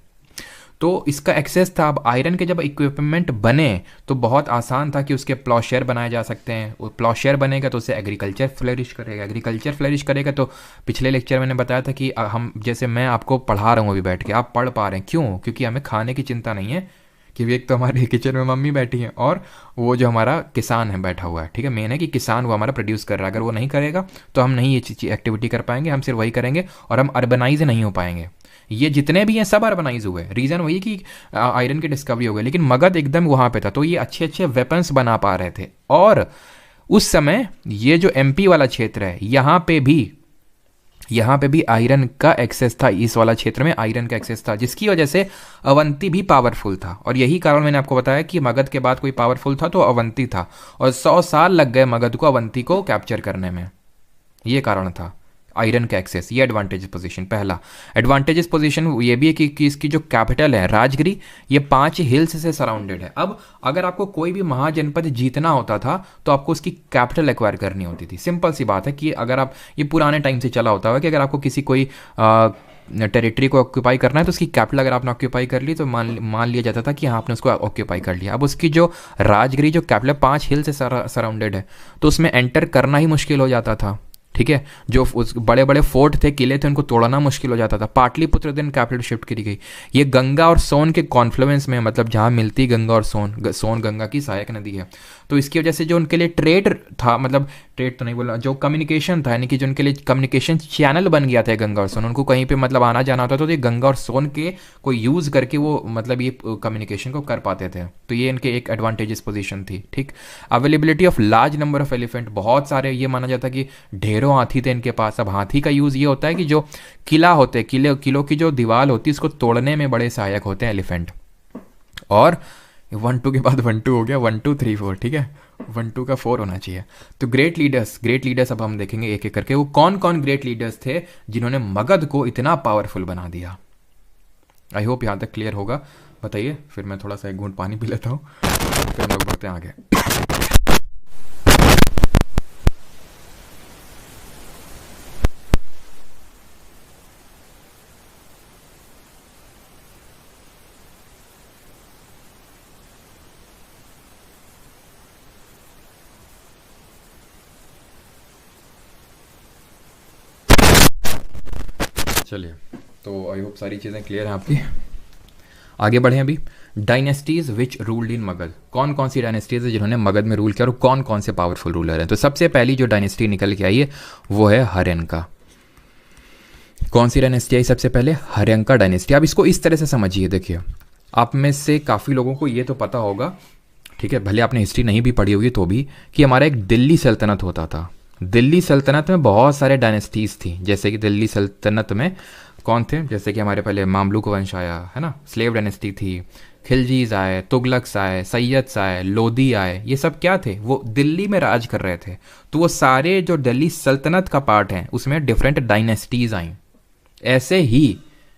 Speaker 1: तो इसका एक्सेस था। अब आयरन के जब इक्विपमेंट बने तो बहुत आसान था कि उसके प्लॉशेयर बनाए जा सकते हैं। वो प्लॉशेयर बनेगा तो उससे एग्रीकल्चर फ्लरिश करेगा। तो पिछले लेक्चर मैंने बताया था कि हम, जैसे मैं आपको पढ़ा रहा हूँ अभी बैठ के, आप पढ़ पा रहे हैं, क्यों? क्योंकि हमें खाने की चिंता नहीं है, कि एक तो हमारे किचन में मम्मी बैठी हैं और वो जो हमारा किसान है बैठा हुआ है, ठीक है। मेन है कि किसान वो हमारा प्रोड्यूस कर रहा है, अगर वो नहीं करेगा तो हम नहीं ये एक्टिविटी कर पाएंगे, हम सिर्फ वही करेंगे और हम अर्बनाइज नहीं हो पाएंगे। ये जितने भी हैं सब अर्बनाइज हुए, रीज़न वही कि आयरन की डिस्कवरी हो गई। लेकिन मगध एकदम वहाँ पे था, तो ये अच्छे अच्छे वेपन्स बना पा रहे थे। और उस समय ये जो एमपी वाला क्षेत्र है, यहाँ पे भी यहाँ पे भी आयरन का एक्सेस था, इस वाला क्षेत्र में आयरन का एक्सेस था, जिसकी वजह से अवंती भी पावरफुल था। और यही कारण मैंने आपको बताया कि मगध के बाद कोई पावरफुल था तो अवंती था, और 100 साल लग गए मगध को अवंती को कैप्चर करने में। ये कारण था आयरन का एक्सेस। ये एडवांटेजेस पोजीशन पहला। एडवांटेजेस पोजीशन ये भी है कि इसकी जो कैपिटल है राजगिरी, ये 5 हिल्स से सराउंडेड है। अब अगर आपको कोई भी महाजनपद जीतना होता था तो आपको उसकी कैपिटल एक्वायर करनी होती थी। सिंपल सी बात है कि अगर आप, ये पुराने टाइम से चला होता है कि अगर आपको किसी कोई टेरिटरी को ऑक्यूपाई करना है तो उसकी कैपिटल अगर आपने ऑक्यूपाई कर ली तो मान लिया जाता था कि हाँ आपने उसको ऑक्यूपाई कर लिया। अब उसकी जो राजगिरी जो कैपिटल 5 हिल से सराउंडेड है तो उसमें एंटर करना ही मुश्किल हो जाता था। ठीक है, जो उस बड़े बड़े फोर्ट थे, किले थे, उनको तोड़ना मुश्किल हो जाता था। पाटलिपुत्र दिन कैपिटल शिफ्ट करी गई। ये गंगा और सोन के कॉन्फ्लुएंस में, मतलब जहाँ मिलती गंगा और सोन गंगा की सहायक नदी है, तो इसकी वजह से जो उनके लिए ट्रेड था, मतलब ट्रेड तो नहीं बोला, जो कम्युनिकेशन था, यानी कि जो उनके लिए कम्युनिकेशन चैनल बन गया था गंगा और सोन, उनको कहीं पे मतलब आना जाना होता था तो ये गंगा और सोन के को यूज़ करके वो मतलब ये कम्युनिकेशन को कर पाते थे। तो ये इनके एक एडवांटेजेस पोजीशन थी। ठीक, availability of large number of elephant, बहुत सारे, ये माना जाता कि ढेरों हाथी थे इनके पास। अब हाथी का यूज़ ये होता है कि जो किला होते, किलों की जो दीवार होती है उसको तोड़ने में बड़े सहायक होते हैं एलिफेंट। और 1-2 के बाद 1-2 हो गया, 1-2 3-4, ठीक है, 1-2 का 4 होना चाहिए। तो ग्रेट लीडर्स अब हम देखेंगे एक एक करके, वो कौन कौन ग्रेट लीडर्स थे जिन्होंने मगध को इतना पावरफुल बना दिया। आई होप यहाँ तक क्लियर होगा। बताइए, फिर मैं थोड़ा सा एक घूंट पानी पी लेता हूँ, फिर हम लोग बढ़ते हैं आगे। चलिए, तो आई होप सारी चीज़ें क्लियर हैं आपकी। आगे बढ़े अभी। डायनेस्टीज विच रूल्ड इन मगध, कौन कौन सी डायनेस्टीज है जिन्होंने मगध में रूल किया और कौन कौन से पावरफुल रूलर हैं। तो सबसे पहली जो डायनेस्टी निकल के आई है वो है हर्यंका। कौन सी डायनेस्टी आई सबसे पहले? हर्यंका डायनेस्टी। आप इसको इस तरह से समझिए, देखिए, आप में से काफ़ी लोगों को ये तो पता होगा, ठीक है, भले आपने हिस्ट्री नहीं भी पढ़ी होगी तो भी, कि हमारा एक दिल्ली सल्तनत होता था। दिल्ली सल्तनत में बहुत सारे डायनेस्टीज़ थी। जैसे कि दिल्ली सल्तनत में कौन थे? जैसे कि हमारे पहले मामलुक वंश आया, है ना, स्लेव डायनेस्टी थी, खिलजीज आए, तुगलक्स आए, सैयद्स आए, लोधी आए। ये सब क्या थे? वो दिल्ली में राज कर रहे थे। तो वो सारे जो दिल्ली सल्तनत का पार्ट है उसमें डिफरेंट डायनेस्टीज़ आई।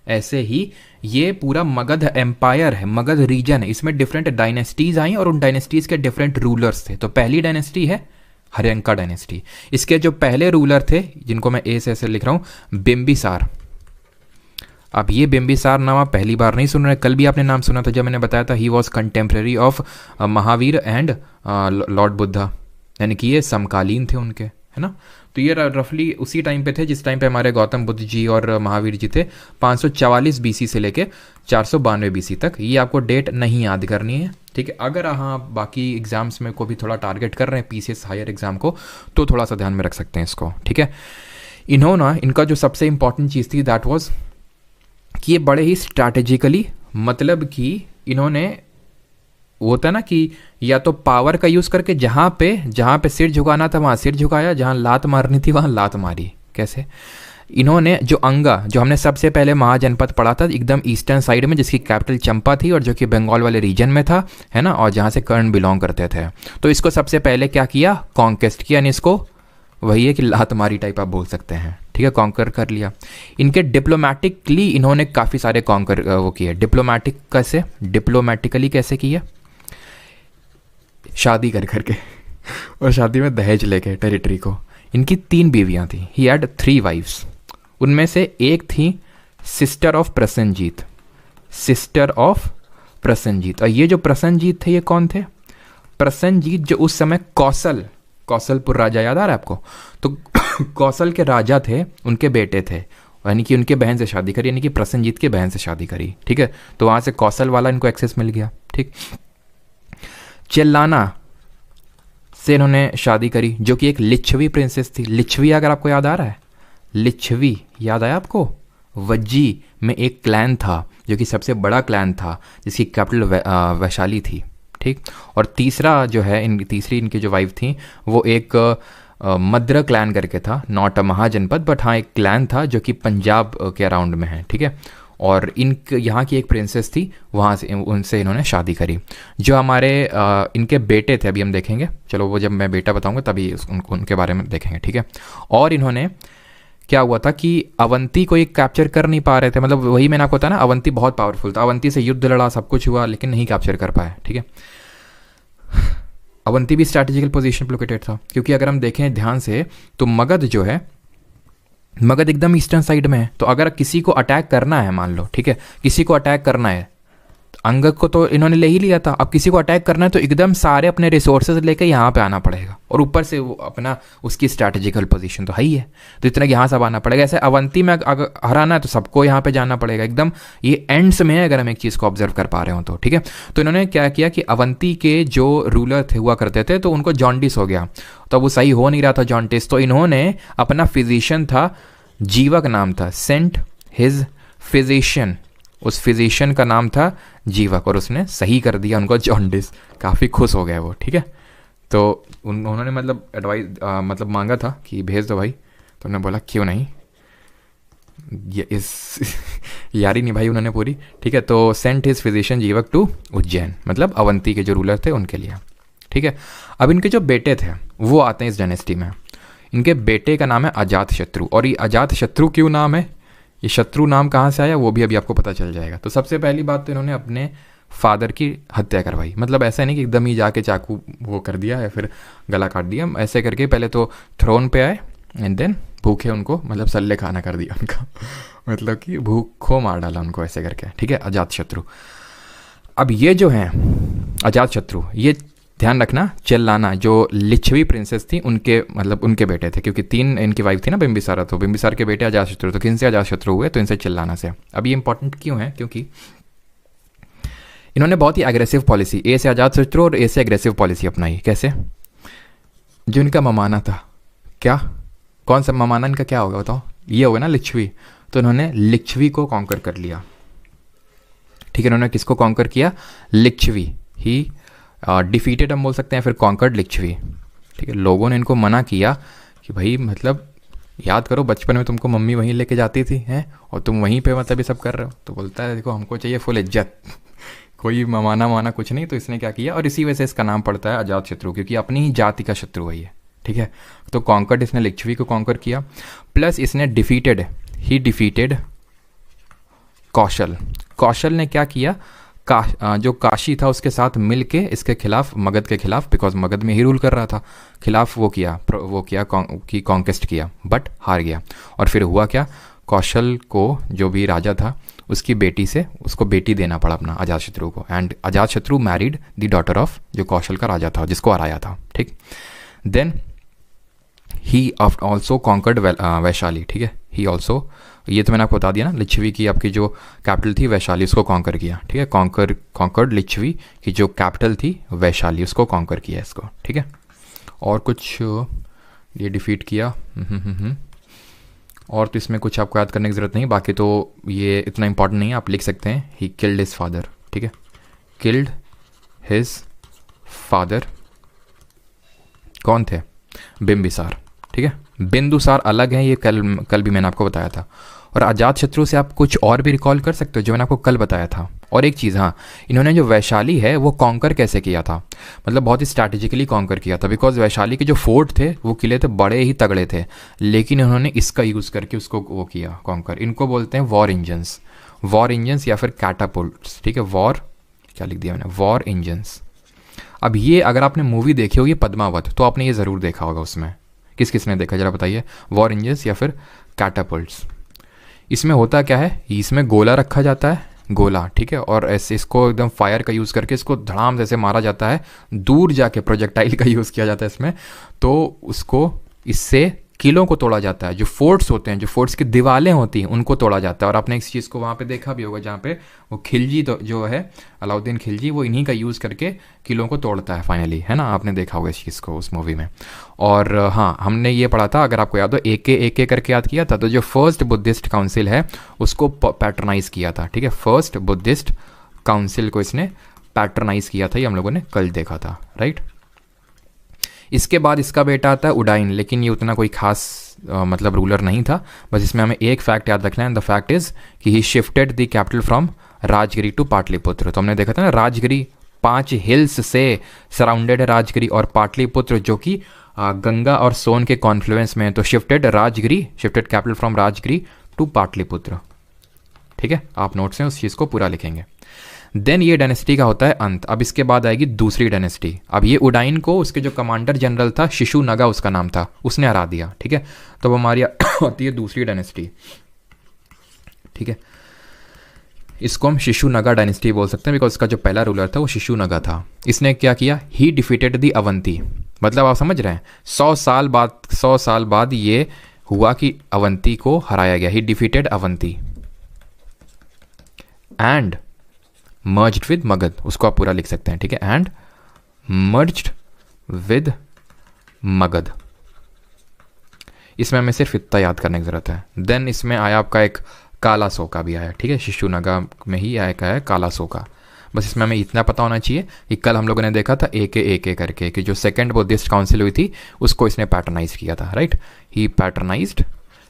Speaker 1: ऐसे ही ये पूरा मगध एम्पायर है, मगध रीजन है, इसमें डिफरेंट डायनेस्टीज़ आई और उन डायनेस्टीज़ के डिफरेंट रूलर्स थे। तो पहली डायनेस्टी है हर्यंका डायनेस्टी। इसके जो पहले रूलर थे, जिनको मैं ए से ऐसे लिख रहा हूँ, बिम्बिसार। अब ये बिम्बिसार नाम आप पहली बार नहीं सुन रहे, कल भी आपने नाम सुना था जब मैंने बताया था he was contemporary of Mahavir and Lord Buddha, यानी कि ये समकालीन थे उनके, है ना। तो ये रफली उसी टाइम पे थे जिस टाइम पे हमारे गौतम बुद्ध जी और महावीर जी थे, 544 बीसी से लेके 492 बीसी तक। ये आपको डेट नहीं याद करनी है, ठीक है। अगर हाँ बाकी एग्जाम्स में को भी थोड़ा टारगेट कर रहे हैं, पीसीएस हायर एग्जाम को, तो थोड़ा सा ध्यान में रख सकते हैं इसको, ठीक है। इनका जो सबसे इंपॉर्टेंट चीज़ थी दैट वाज कि ये बड़े ही स्ट्रैटेजिकली, मतलब कि इन्होंने, वो होता है ना कि या तो पावर का यूज़ करके जहाँ पे सिर झुकाना था वहाँ सिर झुकाया, जहाँ लात मारनी थी वहाँ लात मारी। कैसे? इन्होंने जो अंगा, जो हमने सबसे पहले महाजनपद पढ़ा था एकदम ईस्टर्न साइड में, जिसकी कैपिटल चंपा थी और जो कि बंगाल वाले रीजन में था, है ना, और जहाँ से कर्ण बिलोंग करते थे, तो इसको सबसे पहले क्या किया? कॉन्क्वेस्ट किया। यानी इसको वही है कि लात मारी टाइप आप बोल सकते हैं, ठीक है, कॉन्कर कर लिया। इनके डिप्लोमेटिकली इन्होंने काफ़ी सारे कॉन्कर वो किए। डिप्लोमेटिकली कैसे किए? शादी कर करके और शादी में दहेज लेके टेरिटरी को। इनकी 3 बीवियां थी। He had 3 wifes. उनमें से एक थी सिस्टर ऑफ प्रसन्नजीत, और ये जो प्रसन्नजीत थे ये कौन थे? प्रसन्नजीत जो उस समय कौशलपुर राजा, याद आ रहा है आपको? तो कौशल के राजा थे, उनके बेटे थे, यानी कि उनके बहन से शादी करी, यानी कि प्रसन्नजीत की बहन से शादी करी, ठीक है। तो वहाँ से कौशल वाला इनको एक्सेस मिल गया, ठीक। चेल्लाना से इन्होंने शादी करी, जो कि एक लिच्छवी प्रिंसेस थी। लिच्छवी अगर आपको याद आ रहा है, लिच्छवी याद आया आपको? वज्जी में एक क्लैन था जो कि सबसे बड़ा क्लैन था, जिसकी कैपिटल वैशाली थी, ठीक। और तीसरा जो है, तीसरी इनकी जो वाइफ थी वो एक मद्र क्लैन करके था, नॉट अ महाजनपद, बट हाँ एक क्लैन था जो कि पंजाब के अराउंड में है, ठीक है। और यहाँ की एक प्रिंसेस थी, वहाँ से उनसे इन्होंने शादी करी। जो हमारे इनके बेटे थे, अभी हम देखेंगे, चलो वो जब मैं बेटा बताऊंगा तभी उनके बारे में देखेंगे, ठीक है। और इन्होंने क्या हुआ था कि अवंती को ये कैप्चर कर नहीं पा रहे थे, मतलब वही मैंने आपको बताया ना, अवंती बहुत पावरफुल था, अवंती से युद्ध लड़ा, सब कुछ हुआ, लेकिन नहीं कैप्चर कर पाए, ठीक है। अवंती भी स्ट्रैटेजिकल पोजीशन पर लोकेटेड था, क्योंकि अगर हम देखें ध्यान से तो मगध जो है, मगध एकदम ईस्टर्न साइड में है। तो अगर किसी को अटैक करना है, मान लो, ठीक है, किसी को अटैक करना है, अंगद को तो इन्होंने ले ही लिया था, अब किसी को अटैक करना है तो एकदम सारे अपने रिसोर्सेज लेकर यहाँ पे आना पड़ेगा, और ऊपर से वो अपना उसकी स्ट्रैटेजिकल पोजीशन तो है ही है, तो इतना यहाँ सब आना पड़ेगा। ऐसे अवंती में अगर हराना है तो सबको यहाँ पे जाना पड़ेगा, एकदम ये एंड्स में है, अगर हम एक चीज़ को ऑब्जर्व कर पा रहे हो तो, ठीक है। तो इन्होंने क्या किया कि अवंती के जो रूलर थे हुआ करते थे, तो उनको जॉन्डिस हो गया, तो वो सही हो नहीं रहा था जॉन्डिस, तो इन्होंने अपना फिजिशियन था, जीवक नाम था, सेंट हिज फिजिशियन, उस फिजिशियन का नाम था जीवक, और उसने सही कर दिया उनको जॉन्डिस। काफ़ी खुश हो गए वो, ठीक है। तो उन्होंने मतलब एडवाइस मतलब मांगा था कि भेज दो भाई, तो उन्होंने बोला क्यों नहीं, ये इस यारी निभाई उन्होंने पूरी, ठीक है। तो सेंट हिज फिजिशियन जीवक टू उज्जैन, मतलब अवंती के जो रूलर थे उनके लिए, ठीक है। अब इनके जो बेटे थे वो आते हैं इस डायनेस्टी में। इनके बेटे का नाम है अजात शत्रु, और ये अजात शत्रु क्यों नाम है, ये शत्रु नाम कहाँ से आया वो भी अभी आपको पता चल जाएगा। तो सबसे पहली बात तो इन्होंने अपने फादर की हत्या करवाई, मतलब ऐसा नहीं कि एकदम ही जाके चाकू वो कर दिया या फिर गला काट दिया, ऐसे करके पहले तो थ्रोन पे आए एंड देन भूखे उनको, मतलब सल्ले खाना कर दिया उनका मतलब कि भूखों मार डाला उनको ऐसे करके, ठीक है, अजात शत्रु। अब ये जो हैं अजात शत्रु, ये ध्यान रखना, चिल्लाना जो लिच्छवी प्रिंसेस थी उनके, मतलब उनके बेटे थे, क्योंकि 3 इनकी वाइफ थी ना बिंबिसारा, तो बिंबिसार के बेटे अजातशत्रु, तो किन से अजातशत्रु हुए, तो इनसे चिल्लाना से। अब ये इंपॉर्टेंट क्यों है, क्योंकि इन्होंने बहुत ही एग्रेसिव पॉलिसी, ए से अजातशत्रु और ए से एग्रेसिव पॉलिसी अपनाई। कैसे, जो इनका ममाना था, क्या कौन सा ममाना इनका क्या होगा बताओ, ये होगा ना लिच्छवी, तो इन्होंने लिच्छवी को कॉन्कर कर लिया, ठीक है। इन्होंने किसको कॉन्कर किया, लिच्छवी ही डिफीटेड हम बोल सकते हैं, फिर कॉन्कर्ड लिच्छवी, ठीक है। लोगों ने इनको मना किया कि भाई मतलब याद करो बचपन में तुमको मम्मी वहीं लेके जाती थी हैं, और तुम वहीं पे मतलब ये सब कर रहे हो, तो बोलता है देखो हमको चाहिए फुल इज्जत कोई ममाना माना कुछ नहीं। तो इसने क्या किया, और इसी वजह से इसका नाम पड़ता है अजात शत्रु, क्योंकि अपनी ही जाति का शत्रु है ये, ठीक है। तो कॉन्कर्ड, इसने लिच्छवी को कॉन्कर किया, प्लस इसने डिफीटेड कौशल। कौशल ने क्या किया, जो काशी था उसके साथ मिल के इसके खिलाफ, मगध के खिलाफ, बिकॉज मगध में ही रूल कर रहा था, खिलाफ वो किया कि कॉन्केस्ट किया, बट हार गया। और फिर हुआ क्या, कौशल को जो भी राजा था उसकी बेटी से उसको बेटी देना पड़ा अपना अजातशत्रु को, and Ajatashatru married the daughter of जो कौशल का राजा था जिसको हराया था, ठीक। Then he also conquered Vaishali, ठीक है। ही ऑल्सो, ये तो मैंने आपको बता दिया ना, लिच्छवी की आपकी जो कैपिटल थी वैशाली, उसको कॉन्कर किया, ठीक है। कॉन्कर्ड लिच्छवी की जो कैपिटल थी वैशाली, उसको कॉन्कर किया इसको, ठीक है। और कुछ ये डिफीट किया, और तो इसमें कुछ आपको याद करने की ज़रूरत नहीं, बाकी तो ये इतना इंपॉर्टेंट नहीं है, आप लिख सकते हैं ही किल्ड हिज फादर, ठीक है। किल्ड हिज फादर कौन थे, बिंबिसार, ठीक है। बिंदुसार अलग है, ये कल भी मैंने आपको बताया था। और अजातशत्रु से आप कुछ और भी रिकॉल कर सकते हो जो मैंने आपको कल बताया था। और एक चीज़, हाँ, इन्होंने जो वैशाली है वो कॉन्कर कैसे किया था, मतलब बहुत ही स्ट्रैटेजिकली कॉन्कर किया था, बिकॉज वैशाली के जो फोर्ट थे वो किले थे बड़े ही तगड़े थे, लेकिन इन्होंने इसका यूज़ करके उसको वो किया कॉन्कर। इनको बोलते हैं वॉर इंजन्स या फिर कैटापुल्ट्स, ठीक है। वॉर क्या लिख दिया मैंने, वॉर इंजन्स। अब ये अगर आपने मूवी देखी होगी पद्मावत, तो आपने ये ज़रूर देखा होगा, उसमें किस किस ने देखा जरा बताइए, वॉर इंजन्स या फिर कैटापुल्ट्स। इसमें होता क्या है, इसमें गोला रखा जाता है, गोला, ठीक है, और ऐसे इसको एकदम फायर का यूज़ करके इसको धड़ाम जैसे मारा जाता है, दूर जाके प्रोजेक्टाइल का यूज़ किया जाता है इसमें, तो उसको इससे किलों को तोड़ा जाता है, जो फोर्ट्स होते हैं, जो फोर्ट्स की दीवारें होती हैं उनको तोड़ा जाता है। और आपने इस चीज़ को वहाँ पे देखा भी होगा जहाँ पे वो खिलजी तो जो है अलाउद्दीन खिलजी, वो इन्हीं का यूज़ करके किलों को तोड़ता है फाइनली, है ना, आपने देखा होगा इस चीज़ को उस मूवी में। और हाँ, हमने ये पढ़ा था, अगर आपको याद हो, एक करके याद किया था, तो जो फर्स्ट बुद्धिस्ट काउंसिल है उसको पैट्रनाइज किया था, ठीक है। फर्स्ट बुद्धिस्ट काउंसिल को इसने पैट्रनाइज किया था, ये हम लोगों ने कल देखा था, राइट। इसके बाद इसका बेटा आता है उडाइन, लेकिन ये उतना कोई खास मतलब रूलर नहीं था। बस इसमें हमें एक फैक्ट याद रखना है, एंड द फैक्ट इज कि he shifted the capital from Rajgiri to Pataliputra. तो हमने देखा था ना, राजगिरी 5 हिल्स से सराउंडेड है राजगिरी, और पाटलिपुत्र जो कि गंगा और सोन के कॉन्फ्लुएंस में है। तो shifted capital from Rajgiri to Pataliputra. ठीक है, आप नोट्स में उस चीज़ को पूरा लिखेंगे। देन ये डायनेस्टी का होता है अंत। अब इसके बाद आएगी दूसरी डायनेस्टी। अब ये उडाइन को उसके जो कमांडर जनरल था, शिशुनगा उसका नाम था, उसने हरा दिया। ठीक है, तो अब हमारी होती है दूसरी डायनेस्टी। ठीक है, इसको हम शिशुनगा डायनेस्टी बोल सकते हैं, बिकॉज इसका जो पहला रूलर था वो शिशुनगा था। इसने क्या किया, ही डिफीटेड द अवंती। मतलब आप समझ रहे हैं, 100 साल बाद ये हुआ कि अवंती को हराया गया। ही defeated Avanti and merged with Magadh. उसको आप पूरा लिख सकते हैं। ठीक है, एंड मर्ज्ड विद मगध। इसमें हमें सिर्फ इतना याद करने की जरूरत है। देन इसमें आया आपका एक काला सोका भी आया। ठीक है, शिशुनगा में ही आया है काला सोका। बस इसमें हमें इतना पता होना चाहिए कि कल हम लोगों ने देखा था एक करके कि जो सेकेंड बुद्धिस्ट काउंसिल हुई थी उसको इसने पैटर्नाइज किया था। राइट, ही पैटर्नाइज्ड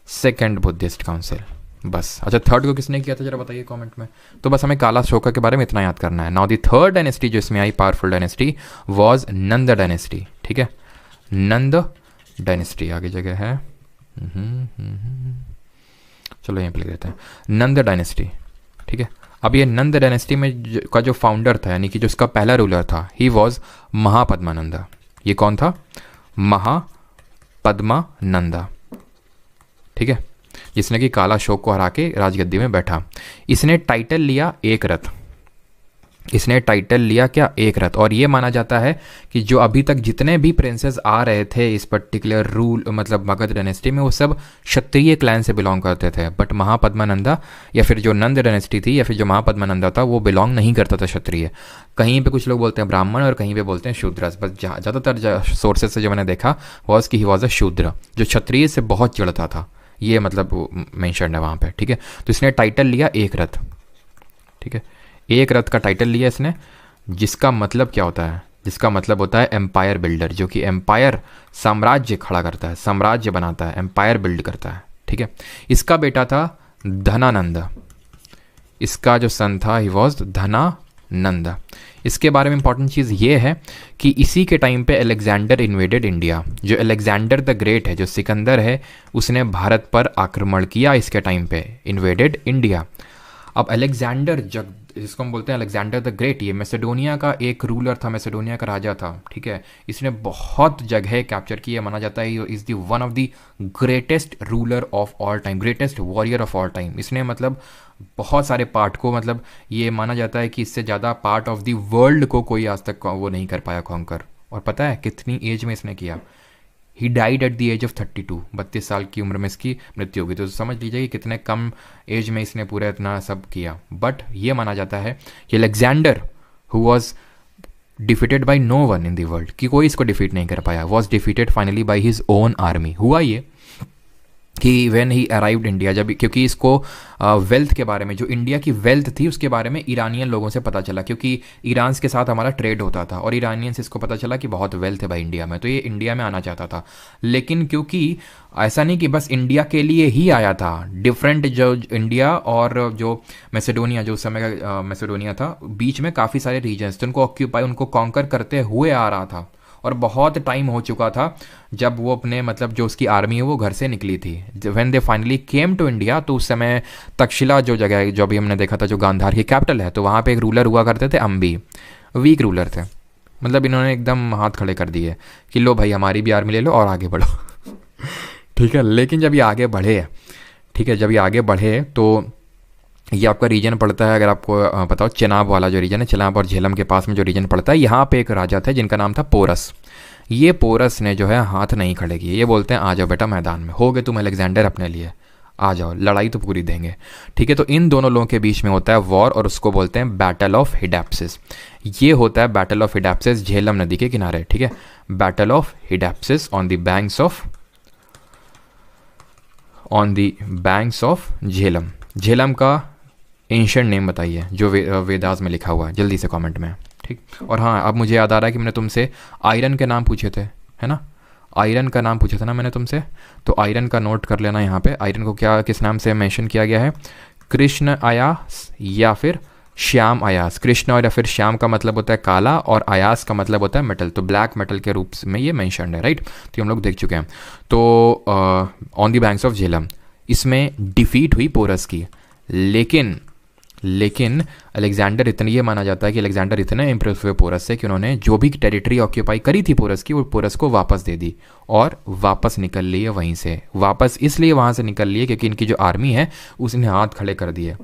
Speaker 1: सेकेंड बुद्धिस्ट काउंसिल। बस। अच्छा, थर्ड को किसने किया था जरा बताइए कमेंट में। तो बस हमें काला शोका के बारे में इतना याद करना है। नाउ दी थर्ड डायनेस्टी जो इसमें आई, powerful dynasty, was Nanda dynasty. ठीक है, नंद डायनेस्टी आगे जगह है, चलो यहीं पे लिख देते हैं, नंद डायनेस्टी। ठीक है, अब ये नंद डायनेस्टी में का जो फाउंडर था, यानी कि जो इसका पहला रूलर था, ही वॉज महापद्मानंदा। ये कौन था, महापद्मानंदा। ठीक है, जिसने कि काला शोक को हरा के राजगद्दी में बैठा। इसने टाइटल लिया एक रथ। इसने टाइटल लिया क्या, एक रथ। और ये माना जाता है कि जो अभी तक जितने भी प्रिंसेस आ रहे थे इस पर्टिकुलर रूल मतलब मगध डायनेस्टी में, वो सब क्षत्रिय क्लैन से बिलोंग करते थे। बट महापद्मानंदा या फिर जो नंद डायनेस्टी थी या फिर जो महापद्मानंदा था वो बिलोंग नहीं करता था क्षत्रिय। कहीं पे कुछ लोग बोलते हैं ब्राह्मण और कहीं पे बोलते हैं शूद्र। बस ज़्यादातर सोर्सेज से जो मैंने देखा वॉज कि ही वॉज अ शूद्र, जो क्षत्रिय से बहुत चिढ़ता था। ये मतलब मेंशन है वहाँ पे। ठीक है, तो इसने टाइटल लिया एक रथ। ठीक है, एक रथ का टाइटल लिया इसने, जिसका मतलब क्या होता है, जिसका मतलब होता है एम्पायर बिल्डर, जो कि एम्पायर साम्राज्य खड़ा करता है, साम्राज्य बनाता है, एम्पायर बिल्ड करता है। ठीक है, इसका बेटा था धनानंद। इसका जो सन था ही वॉज धनानंद। इसके बारे में इंपॉर्टेंट चीज़ ये है कि इसी के टाइम पे अलेक्जेंडर इन्वेडेड इंडिया। जो अलेक्जेंडर द ग्रेट है, जो सिकंदर है, उसने भारत पर आक्रमण किया इसके टाइम पे, इन्वेडेड इंडिया। अब अलेक्जेंडर जिसको हम बोलते हैं अलेक्जेंडर द ग्रेट, ये मैसेडोनिया का एक रूलर था, मैसेडोनिया का राजा था। ठीक है, इसने बहुत जगह कैप्चर की है। माना जाता है is the one of the greatest ruler of all time, greatest warrior of all time. इसने मतलब बहुत सारे पार्ट को, मतलब ये माना जाता है कि इससे ज़्यादा पार्ट ऑफ द वर्ल्ड को कोई आज तक वो नहीं कर पाया कॉन्कर। और पता है कितनी एज में इसने किया, he died at the age of 32, 32 साल की उम्र में इसकी मृत्यु होगी। तो समझ लीजिए कि कितने कम एज में इसने पूरा इतना सब किया। बट ये माना जाता है कि Alexander who was defeated by no one in the world, कि कोई इसको डिफीट नहीं कर पाया, was defeated finally by his own army. हुआ ये कि व्हेन ही अराइव्ड इंडिया, जब क्योंकि इसको वेल्थ के बारे में, जो इंडिया की वेल्थ थी उसके बारे में ईरानियन लोगों से पता चला, क्योंकि ईरान के साथ हमारा ट्रेड होता था और ईरानियन से इसको पता चला कि बहुत वेल्थ है भाई इंडिया में, तो ये इंडिया में आना चाहता था। लेकिन क्योंकि ऐसा नहीं कि बस इंडिया के लिए ही आया था, डिफरेंट जो इंडिया और जो मैसेडोनिया, जो उस समय का मैसेडोनिया था, बीच में काफ़ी सारे रीजन्स थे, उनको ऑक्यूपाई, उनको कॉन्कर करते हुए आ रहा था। और बहुत टाइम हो चुका था जब वो अपने मतलब जो उसकी आर्मी है वो घर से निकली थी। When they finally came to India, तो उस समय तक्षशिला जो जगह है, जो अभी हमने देखा था, जो गांधार की कैपिटल है, तो वहाँ पे एक रूलर हुआ करते थे अम्बी। वीक रूलर थे, मतलब इन्होंने एकदम हाथ खड़े कर दिए कि लो भाई हमारी भी आर्मी ले लो और आगे बढ़ो। ठीक है, लेकिन जब ये आगे बढ़े, ठीक है, जब ये आगे बढ़े तो ये आपका रीजन पड़ता है, अगर आपको पता हो, चेनाब वाला जो रीजन है, चेनाब और झेलम के पास में जो रीजन पड़ता है, यहाँ पे एक राजा थे जिनका नाम था पोरस। ये पोरस ने जो है हाथ नहीं खड़े किए। ये बोलते हैं आ जाओ बेटा मैदान में, हो गए तुम अलेक्जेंडर अपने लिए, आ जाओ, लड़ाई तो पूरी देंगे। ठीक है, तो इन दोनों लोगों के बीच में होता है वॉर, और उसको बोलते हैं बैटल ऑफ हिडैप्सिस। ये होता है बैटल ऑफ हिडैप्सिस झेलम नदी के किनारे। ठीक है, battle of Hydaspes on the banks of Jhelum. Jhelum का एंशिएंट नेम बताइए जो वेदास में लिखा हुआ है, जल्दी से कमेंट में। ठीक, और हाँ, अब मुझे याद आ रहा है कि मैंने तुमसे आयरन के नाम पूछे थे, है ना। आयरन का नाम पूछा था ना मैंने तुमसे, तो आयरन का नोट कर लेना यहाँ पे। आयरन को क्या किस नाम से मेंशन किया गया है, कृष्ण अयास या फिर श्याम अयास। कृष्ण और या फिर श्याम का मतलब होता है काला, और अयास का मतलब होता है मेटल, तो ब्लैक मेटल के रूप में ये मेंशनड है, राइट। तो हम लोग देख चुके हैं। तो on the banks of Jhelum इसमें डिफीट हुई पोरस की, लेकिन अलेक्जेंडर इतने, ये माना जाता है कि अलेक्जेंडर इतने इम्प्रेस हुए पोरस से कि उन्होंने जो भी टेरिटरी ऑक्यूपाई करी थी पोरस की, वो पोरस को वापस दे दी और वापस निकल लिए वहीं से। वापस इसलिए वहाँ से निकल लिए क्योंकि इनकी जो आर्मी है उसने हाथ खड़े कर दिए।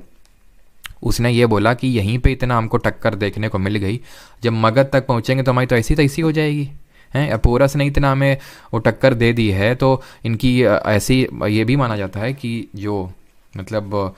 Speaker 1: उसने ये बोला कि यहीं पे इतना हमको टक्कर देखने को मिल गई, जब मगध तक पहुँचेंगे तो हमारी तो ऐसी तैसी हो जाएगी हैं। पोरस ने इतना हमें वो टक्कर दे दी है, तो इनकी ऐसी, ये भी माना जाता है कि जो मतलब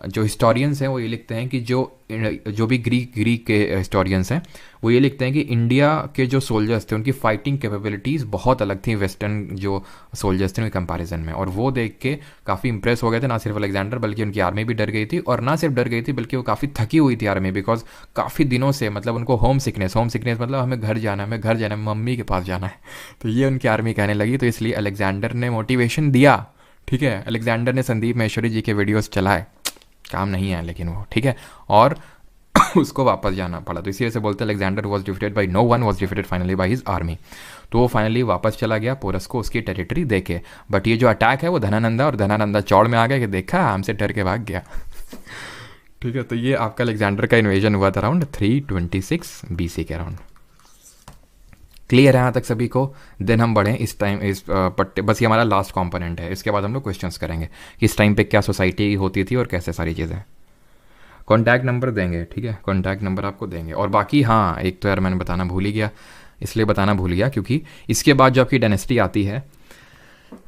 Speaker 1: जो हिस्टोरियंस हैं वो ये लिखते हैं कि जो भी ग्रीक के हिस्टोरियंस हैं वो ये लिखते हैं कि इंडिया के जो सोल्जर्स थे उनकी फाइटिंग कैपेबिलिटीज़ बहुत अलग थी वेस्टर्न जो सोल्जर्स थे उनके कंपैरिजन में, और वो देख के काफ़ी इंप्रेस हो गए थे। ना सिर्फ अलेक्जेंडर बल्कि उनकी आर्मी भी डर गई थी, और ना सिर्फ डर गई थी बल्कि वो काफ़ी थकी हुई थी आर्मी, बिकॉज काफ़ी दिनों से मतलब उनको होम सिकनेस मतलब हमें घर जाना है, हमें घर जाना है, मम्मी के पास जाना है, तो ये उनकी आर्मी कहने लगी। तो इसलिए अलेक्जेंडर ने मोटिवेशन दिया, ठीक है। अलेक्जेंडर ने संदीप महेश्वरी जी के वीडियोज़ चलाए, काम नहीं है लेकिन वो, ठीक है, और उसको वापस जाना पड़ा। तो इसी वजह से बोलते हैं Alexander was defeated by no one, was defeated finally by his army. तो वो फाइनली वापस चला गया पोरस को उसकी टेरिटरी देके। बट ये जो अटैक है वो धनानंदा, और धनानंदा चौड़ में आ गया कि देखा हमसे डर के भाग गया। ठीक है, तो ये आपका अलेक्जेंडर का इन्वेजन हुआ था अराउंड 326 BC के अराउंड। क्लियर है यहाँ तक सभी को। देन हम बढ़ें इस टाइम इस पट्टे, बस ये हमारा लास्ट कंपोनेंट है, इसके बाद हम लोग क्वेश्चंस करेंगे कि इस टाइम पे क्या सोसाइटी होती थी और कैसे सारी चीज़ें। कॉन्टैक्ट नंबर देंगे, ठीक है, कॉन्टैक्ट नंबर आपको देंगे। और बाकी हाँ, एक तो यार मैंने बताना भूल ही गया, इसलिए बताना भूल गया क्योंकि इसके बाद जो आपकी डायनेस्टी आती है,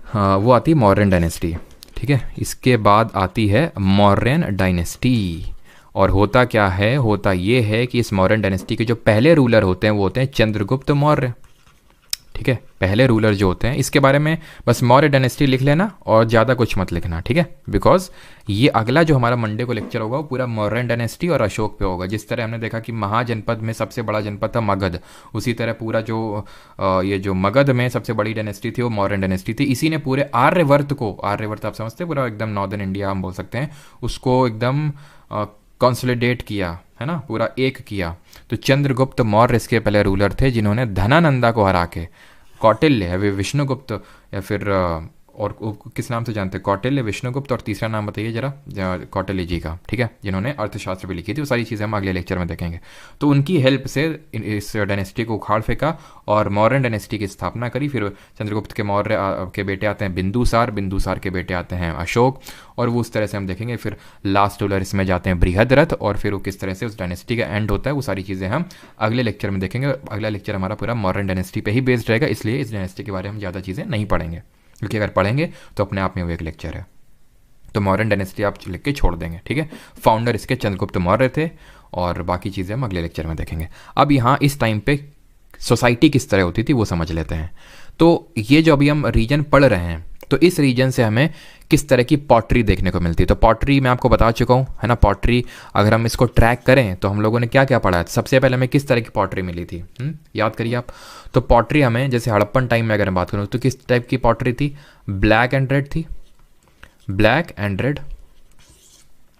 Speaker 1: हाँ, वो आती है मौर्यन डायनेस्टी, ठीक है। इसके बाद आती है मौर्यन डायनेस्टी। और होता क्या है, होता ये है कि इस मौर्यन डायनेस्टी के जो पहले रूलर होते हैं वो होते हैं चंद्रगुप्त मौर्य, ठीक है। पहले रूलर जो होते हैं, इसके बारे में बस मौर्य डायनेस्टी लिख लेना और ज़्यादा कुछ मत लिखना, ठीक है, बिकॉज ये अगला जो हमारा मंडे को लेक्चर होगा वो पूरा मौर्यन डायनेस्टी और अशोक पे होगा। जिस तरह हमने देखा कि महाजनपद में सबसे बड़ा जनपद था मगध, उसी तरह पूरा जो ये जो मगध में सबसे बड़ी डायनेस्टी थी वो मौर्यन डायनेस्टी थी। इसी ने पूरे आर्यवर्त को, आर्यवर्त आप समझते हैं, पूरा एकदम नॉर्दर्न इंडिया हम बोल सकते हैं, उसको एकदम कंसोलिडेट किया, है ना, पूरा एक किया। तो चंद्रगुप्त मौर्य इसके पहले रूलर थे जिन्होंने धनानंदा को हरा के, कौटिल्य है, वे विष्णुगुप्त या फिर और किस नाम से जानते हैं, कौटिल्य, विष्णुगुप्त, और तीसरा नाम बताइए जरा, कौटिल्य जी का, ठीक है, जिन्होंने अर्थशास्त्र भी लिखी थी। वो सारी चीज़ें हम अगले लेक्चर में देखेंगे। तो उनकी हेल्प से इस डायनेस्टी को उखाड़ फेंका और मौर्यन डायनेस्टी की स्थापना करी। फिर चंद्रगुप्त के मौर्य के बेटे आते हैं बिंदुसार, बिंदुसार के बेटे आते हैं अशोक, और वो उस तरह से हम देखेंगे। फिर लास्ट रूलर इसमें जाते हैं बृहद्रथ, और फिर वो किस तरह से उस डायनेस्टी का एंड होता है, वो सारी चीज़ें हम अगले लेक्चर में देखेंगे। अगला लेक्चर हमारा पूरा मॉडर्न डायनेस्टी पे ही बेस्ड रहेगा, इसलिए इस डायनेस्टी के बारे में हम ज़्यादा चीज़ें नहीं पढ़ेंगे, क्योंकि अगर पढ़ेंगे तो अपने आप में वो एक लेक्चर है। तो मॉडर्न डायनेस्टी आप लिख के छोड़ देंगे, ठीक है। फाउंडर इसके चंद्रगुप्त मौर्य थे, और बाकी चीज़ें हम अगले लेक्चर में देखेंगे। अब यहाँ इस टाइम पे सोसाइटी किस तरह होती थी वो समझ लेते हैं। तो ये जो अभी हम रीजन पढ़ रहे हैं, तो इस रीजन से हमें किस तरह की पॉटरी देखने को मिलती है। तो पॉटरी मैं आपको बता चुका हूँ, है ना। पॉटरी अगर हम इसको ट्रैक करें तो हम लोगों ने क्या क्या पढ़ा है। सबसे पहले हमें किस तरह की पॉटरी मिली थी, याद करिए आप। तो पॉटरी हमें, जैसे हड़प्पन टाइम में अगर मैं बात करूँ तो किस टाइप की पॉटरी थी, ब्लैक एंड रेड थी, ब्लैक एंड रेड।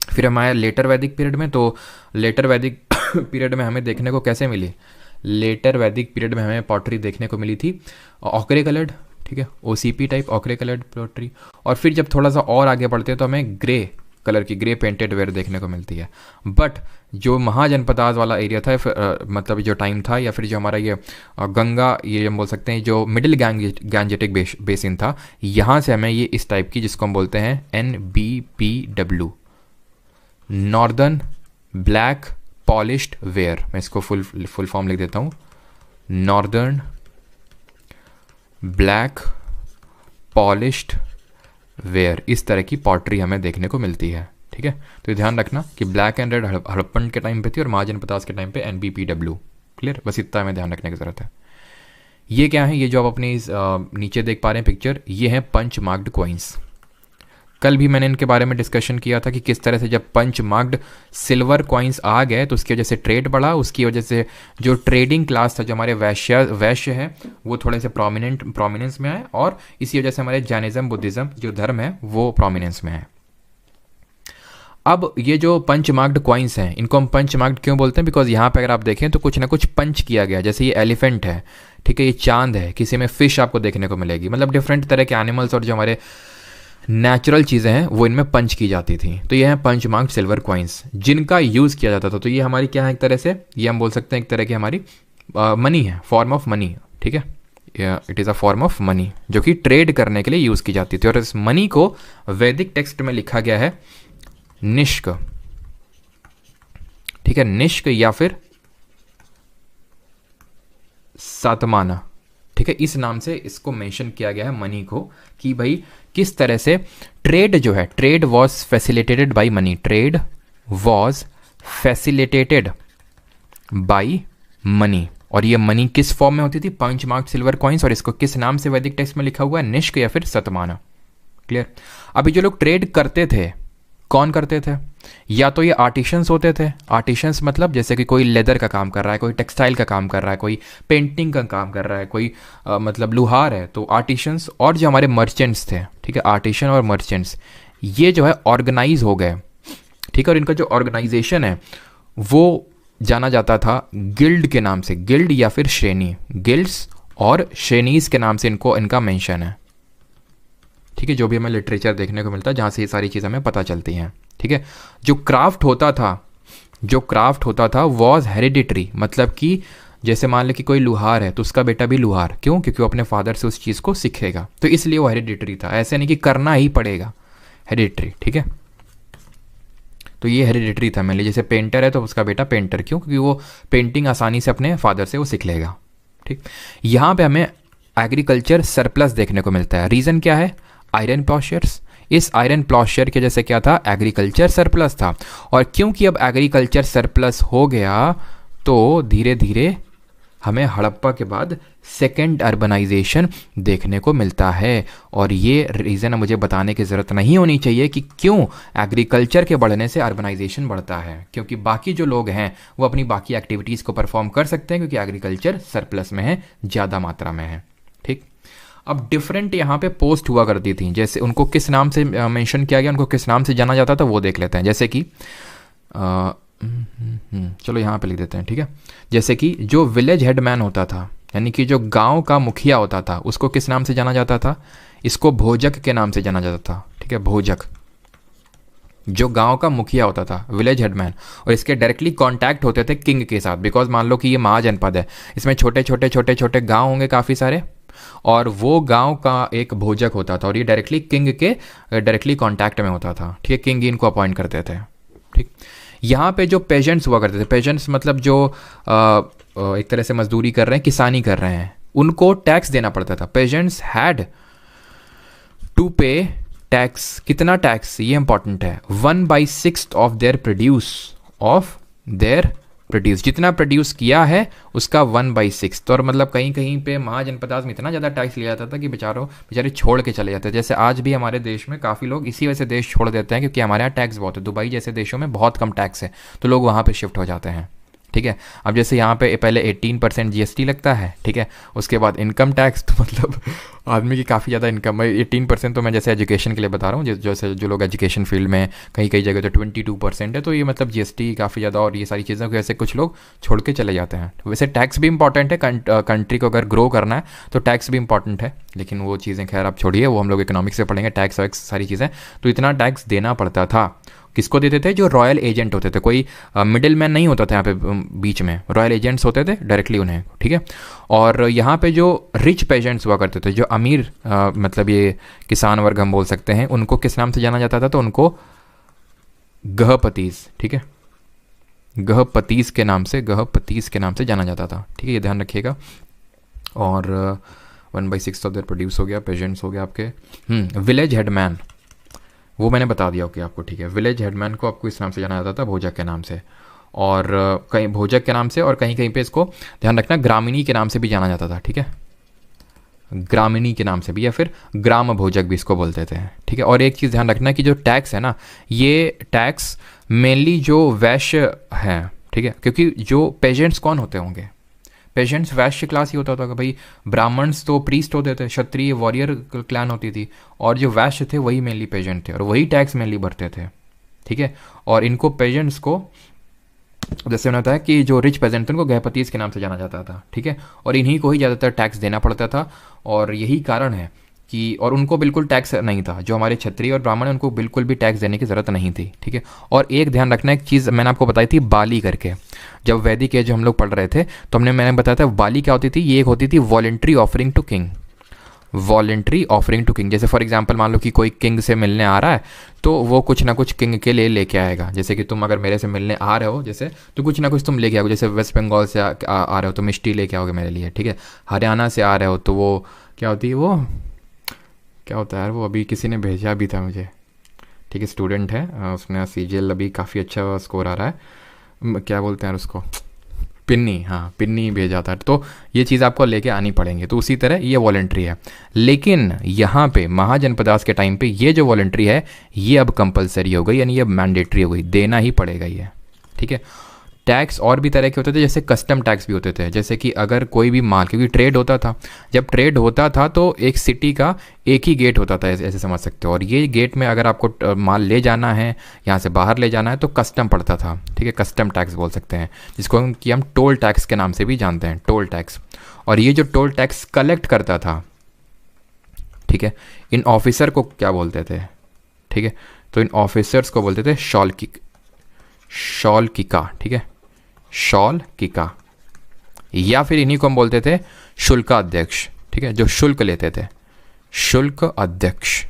Speaker 1: फिर हमारे लेटर वैदिक पीरियड में, तो लेटर वैदिक पीरियड में हमें देखने को कैसे मिली, लेटर वैदिक पीरियड में हमें पॉटरी देखने को मिली थी ऑकरे कलर्ड, ठीक है, OCP type ochre coloured pottery. और फिर जब थोड़ा सा और आगे बढ़ते हैं तो हमें ग्रे कलर की, ग्रे पेंटेड वेयर देखने को मिलती है। बट जो महाजनपदाज वाला एरिया था, मतलब जो टाइम था, या फिर जो हमारा ये गंगा, ये हम बोल सकते हैं जो मिडिल गैंजेटिक बेसिन था, यहाँ से हमें ये इस टाइप की, जिसको हम बोलते हैं NBPW, northern black polished where. मैं इसको फुल फॉर्म लिख देता हूँ, नॉर्दर्न ब्लैक पॉलिश्ड वेयर। इस तरह की पॉटरी हमें देखने को मिलती है, ठीक है। तो ध्यान रखना कि ब्लैक एंड रेड हड़प्पन के टाइम पे थी और महाजनपदास के टाइम पे NBPW। क्लियर, बस इतना हमें ध्यान रखने की जरूरत है। ये क्या है, ये जो आप अपनी नीचे देख पा रहे हैं पिक्चर, ये है पंच मार्क्ड कॉइन्स। कल भी मैंने इनके बारे में डिस्कशन किया था कि किस तरह से जब पंच मार्क्ड सिल्वर कॉइन्स आ गए तो उसकी वजह से ट्रेड बढ़ा, उसकी वजह से जो ट्रेडिंग क्लास था, जो हमारे वैश्य है, वो थोड़े से प्रोमिनेंस में आए, और इसी वजह से हमारे जैनिज्म बुद्धिज्म जो धर्म है वो प्रोमिनेंस में है। अब ये जो पंच मार्क्ड कॉइन्स हैं, इनको हम पंच मार्क्ड क्यों बोलते हैं? बिकॉज यहाँ पे अगर आप देखें तो कुछ ना कुछ पंच किया गया, जैसे ये एलिफेंट है, ठीक है, ये चांद है, किसी में फिश आपको देखने को मिलेगी, मतलब डिफरेंट तरह के एनिमल्स और जो हमारे नेचुरल चीज़ें हैं वो इनमें पंच की जाती थी। तो ये हैं पंच मार्क्ड सिल्वर कॉइन्स जिनका यूज़ किया जाता था। तो ये हमारी क्या है, एक तरह से ये हम बोल सकते हैं एक तरह की हमारी मनी है, फॉर्म ऑफ मनी, ठीक है, it is a form of money जो कि ट्रेड करने के लिए यूज़ की जाती थी। और इस मनी को वैदिक टेक्स्ट में लिखा गया है निष्क, ठीक है, निष्क या फिर सातमाना, ठीक है, इस नाम से इसको मेंशन किया गया है मनी को, कि भाई किस तरह से ट्रेड जो है, trade was facilitated by money, trade was facilitated by money. और ये मनी किस फॉर्म में होती थी? Punch marked silver coins. और इसको किस नाम से वैदिक टेक्स्ट में लिखा हुआ है? निष्क या फिर सतमाना। क्लियर? अभी जो लोग ट्रेड करते थे, कौन करते थे? या तो ये आर्टिशंस होते थे, आर्टिशंस मतलब जैसे कि कोई लेदर का काम कर रहा है, कोई टेक्सटाइल का काम कर रहा है, कोई पेंटिंग का काम कर रहा है, कोई मतलब लुहार है, तो आर्टिशंस। और जो हमारे मर्चेंट्स थे, ठीक है, आर्टिशन और मर्चेंट्स, ये जो है ऑर्गेनाइज हो गए, ठीक है, और इनका जो ऑर्गेनाइजेशन है वो जाना जाता था गिल्ड के नाम से, गिल्ड या फिर श्रेणी, गिल्ड्स और श्रेणीज के नाम से इनको इनका मेंशन है, ठीक है, जो भी हमें लिटरेचर देखने को मिलता है जहाँ से ये सारी चीज़ें हमें पता चलती हैं, ठीक है। जो क्राफ्ट होता था वॉज हेरिडिटरी, मतलब कि जैसे मान लें कि कोई लुहार है तो उसका बेटा भी लुहार, क्यों? क्योंकि वो अपने फादर से उस चीज़ को सीखेगा, तो इसलिए वो हेरिडिटरी था, ऐसे नहीं कि करना ही पड़ेगा, हेरिडिटरी, ठीक है। तो ये हेरिडिटरी था। मान लीजिए जैसे पेंटर है तो उसका बेटा पेंटर, क्यों? क्योंकि वो पेंटिंग आसानी से अपने फादर से वो सीख लेगा, ठीक। यहाँ पे हमें एग्रीकल्चर सरप्लस देखने को मिलता है। रीज़न क्या है? आयरन प्लॉशर्स। इस आयरन प्लॉशर के जैसे क्या था? एग्रीकल्चर सरप्लस था। और क्योंकि अब एग्रीकल्चर सरप्लस हो गया तो धीरे धीरे हमें हड़प्पा के बाद सेकेंड अर्बनाइजेशन देखने को मिलता है। और ये रीज़न मुझे बताने की ज़रूरत नहीं होनी चाहिए कि क्यों एग्रीकल्चर के बढ़ने से अर्बनाइजेशन बढ़ता है, क्योंकि बाकी जो लोग हैं वो अपनी बाकी एक्टिविटीज़ को परफॉर्म कर सकते हैं, क्योंकि एग्रीकल्चर सरप्लस में है, ज़्यादा मात्रा में है, ठीक। अब डिफरेंट यहाँ पे पोस्ट हुआ करती थी, जैसे उनको किस नाम से मेंशन किया गया, उनको किस नाम से जाना जाता था वो देख लेते हैं। जैसे कि चलो यहाँ पे लिख देते हैं, ठीक है। जैसे कि जो विलेज हेडमैन होता था, यानी कि जो गांव का मुखिया होता था, उसको किस नाम से जाना जाता था? इसको भोजक के नाम से जाना जाता था, ठीक है, भोजक। जो गांव का मुखिया होता था, विलेज हेडमैन, और इसके डायरेक्टली कांटेक्ट होते थे किंग के साथ, बिकॉज मान लो कि ये महाजनपद है, इसमें छोटे छोटे गांव होंगे काफ़ी सारे, और वो गांव का एक भोजक होता था, और ये डायरेक्टली किंग के डायरेक्टली कांटेक्ट में होता था, ठीक है, किंग इनको अपॉइंट करते थे, ठीक। यहाँ पे जो पेजेंट्स हुआ करते थे, पेजेंट्स मतलब जो एक तरह से मजदूरी कर रहे हैं, किसानी कर रहे हैं, उनको टैक्स देना पड़ता था। पेजेंट्स हैड टू पे टैक्स। कितना टैक्स? ये इंपॉर्टेंट है। 1/6 ऑफ देयर प्रोड्यूस, जितना प्रोड्यूस किया है उसका 1/6। तो और मतलब कहीं कहीं पे महाजनपदास में इतना ज़्यादा टैक्स लिया जाता था कि बेचारे छोड़ के चले जाते थे। जैसे आज भी हमारे देश में काफ़ी लोग इसी वजह से देश छोड़ देते हैं, क्योंकि हमारे यहाँ टैक्स बहुत है। दुबई जैसे देशों में बहुत कम टैक्स है, तो लोग वहाँ पर शिफ्ट हो जाते हैं, ठीक है। अब जैसे यहाँ पे पहले 18% GST लगता है, ठीक है, उसके बाद इनकम टैक्स, तो मतलब आदमी की काफ़ी ज़्यादा इनकम है। 18% तो मैं जैसे एजुकेशन के लिए बता रहा हूँ, जैसे जो लोग एजुकेशन फील्ड में, कई जगह तो 22% है, तो ये मतलब GST काफ़ी ज़्यादा, और ये सारी चीज़ों को ऐसे कुछ लोग छोड़ के चले जाते हैं। वैसे टैक्स भी इंपॉर्टेंट है, कंट्री को अगर ग्रो करना है तो टैक्स भी इंपॉर्टेंट है, लेकिन वो चीज़ें खैर आप छोड़िए, वो हम लोग इकोनॉमिक्स से पढ़ेंगे, टैक्स वैक्स सारी चीज़ें। तो इतना टैक्स देना पड़ता था। किसको देते थे? जो रॉयल एजेंट होते थे, कोई मिडिल मैन नहीं होता था यहाँ पे बीच में, रॉयल एजेंट्स होते थे डायरेक्टली उन्हें, ठीक है। और यहाँ पे जो रिच पेजेंट्स हुआ करते थे, जो अमीर मतलब ये किसान वर्ग हम बोल सकते हैं, उनको किस नाम से जाना जाता था? तो उनको गहपतीस, ठीक है, गहपतीस के नाम से जाना जाता था, ठीक है, ये ध्यान रखिएगा। और 1/6 ऑफ देयर प्रोड्यूस हो गया, पेजेंट्स हो गया आपके। विलेज हेडमैन, वो मैंने बता दिया ओके आपको, ठीक है। विलेज हेडमैन को आपको इस नाम से जाना जाता था, भोजक के नाम से, और कहीं भोजक के नाम से, और कहीं कहीं पे इसको ध्यान रखना ग्रामीणी के नाम से भी जाना जाता था, ठीक है। ग्रामिणी के नाम से भी, या फिर ग्राम भोजक भी इसको बोलते थे, ठीक है। और एक चीज़ ध्यान रखना कि जो टैक्स है ना, ये टैक्स मेनली जो वैश्य हैं, ठीक है, क्योंकि जो पेजेंट्स कौन होते होंगे, पेजेंट्स वैश्य क्लास ही होता था भाई। ब्राह्मण्स तो प्रीस्ट होते थे, क्षत्रिय वॉरियर क्लैन होती थी, और जो वैश्य थे वही मेनली पेजेंट थे, और वही टैक्स मेनली भरते थे, ठीक है। और इनको पेजेंट्स को, जैसे उन्होंने बताया कि जो रिच पेजेंट थे उनको गृहपतिस के नाम से जाना जाता था, ठीक है। और इन्हीं को ही ज़्यादातर टैक्स देना पड़ता था, और यही कारण है कि, और उनको बिल्कुल टैक्स नहीं था, जो हमारे क्षत्रिय और ब्राह्मण हैं उनको बिल्कुल भी टैक्स देने की ज़रूरत नहीं थी, ठीक है। और एक ध्यान रखना, एक चीज़ मैंने आपको बताई थी बाली करके, जब वैदिक एज हम लोग पढ़ रहे थे तो मैंने बताया था बाली क्या होती थी। ये एक होती थी voluntary offering to king, voluntary offering to king. जैसे फॉर एग्जांपल मान लो कि कोई किंग से मिलने आ रहा है तो वो कुछ ना कुछ किंग के लिए लेके आएगा। जैसे कि तुम अगर मेरे से मिलने आ रहे हो जैसे, तो कुछ ना कुछ तुम लेके आओगे। जैसे वेस्ट बंगाल से आ रहे हो तो मिष्टी लेके आओगे मेरे लिए, ठीक है। हरियाणा से आ रहे हो तो वो क्या होती है, वो क्या होता है यार, वो अभी किसी ने भेजा भी था मुझे, ठीक है, स्टूडेंट है, उसने सीजीएल अभी काफ़ी अच्छा स्कोर आ रहा है, क्या बोलते हैं उसको, पिन्नी, हाँ पिन्नी भेजा था। तो ये चीज़ आपको लेके आनी पड़ेंगे, तो उसी तरह ये वॉलेंट्री है। लेकिन यहाँ पे महाजनपदास के टाइम पे ये जो वॉलेंट्री है ये अब कंपलसरी हो गई, यानी ये मैंडेटरी हो गई, देना ही पड़ेगा ये, ठीक है। टैक्स और भी तरह के होते थे, जैसे कस्टम टैक्स भी होते थे। जैसे कि अगर कोई भी माल, क्योंकि ट्रेड होता था, जब ट्रेड होता था तो एक सिटी का एक ही गेट होता था, ऐसे समझ सकते हो। और ये गेट में अगर आपको माल ले जाना है, यहाँ से बाहर ले जाना है, तो कस्टम पड़ता था, ठीक है, कस्टम टैक्स बोल सकते हैं, जिसको कि हम टोल टैक्स के नाम से भी जानते हैं, टोल टैक्स। और ये जो टोल टैक्स कलेक्ट करता था, ठीक है, इन ऑफिसर को क्या बोलते थे, ठीक है, तो इन ऑफिसर्स को बोलते थे शॉलकिका, ठीक है, शॉलकिका, या फिर इन्हीं को हम बोलते थे शुल्काध्यक्ष, ठीक है, जो शुल्क लेते थे, शुल्क अध्यक्ष,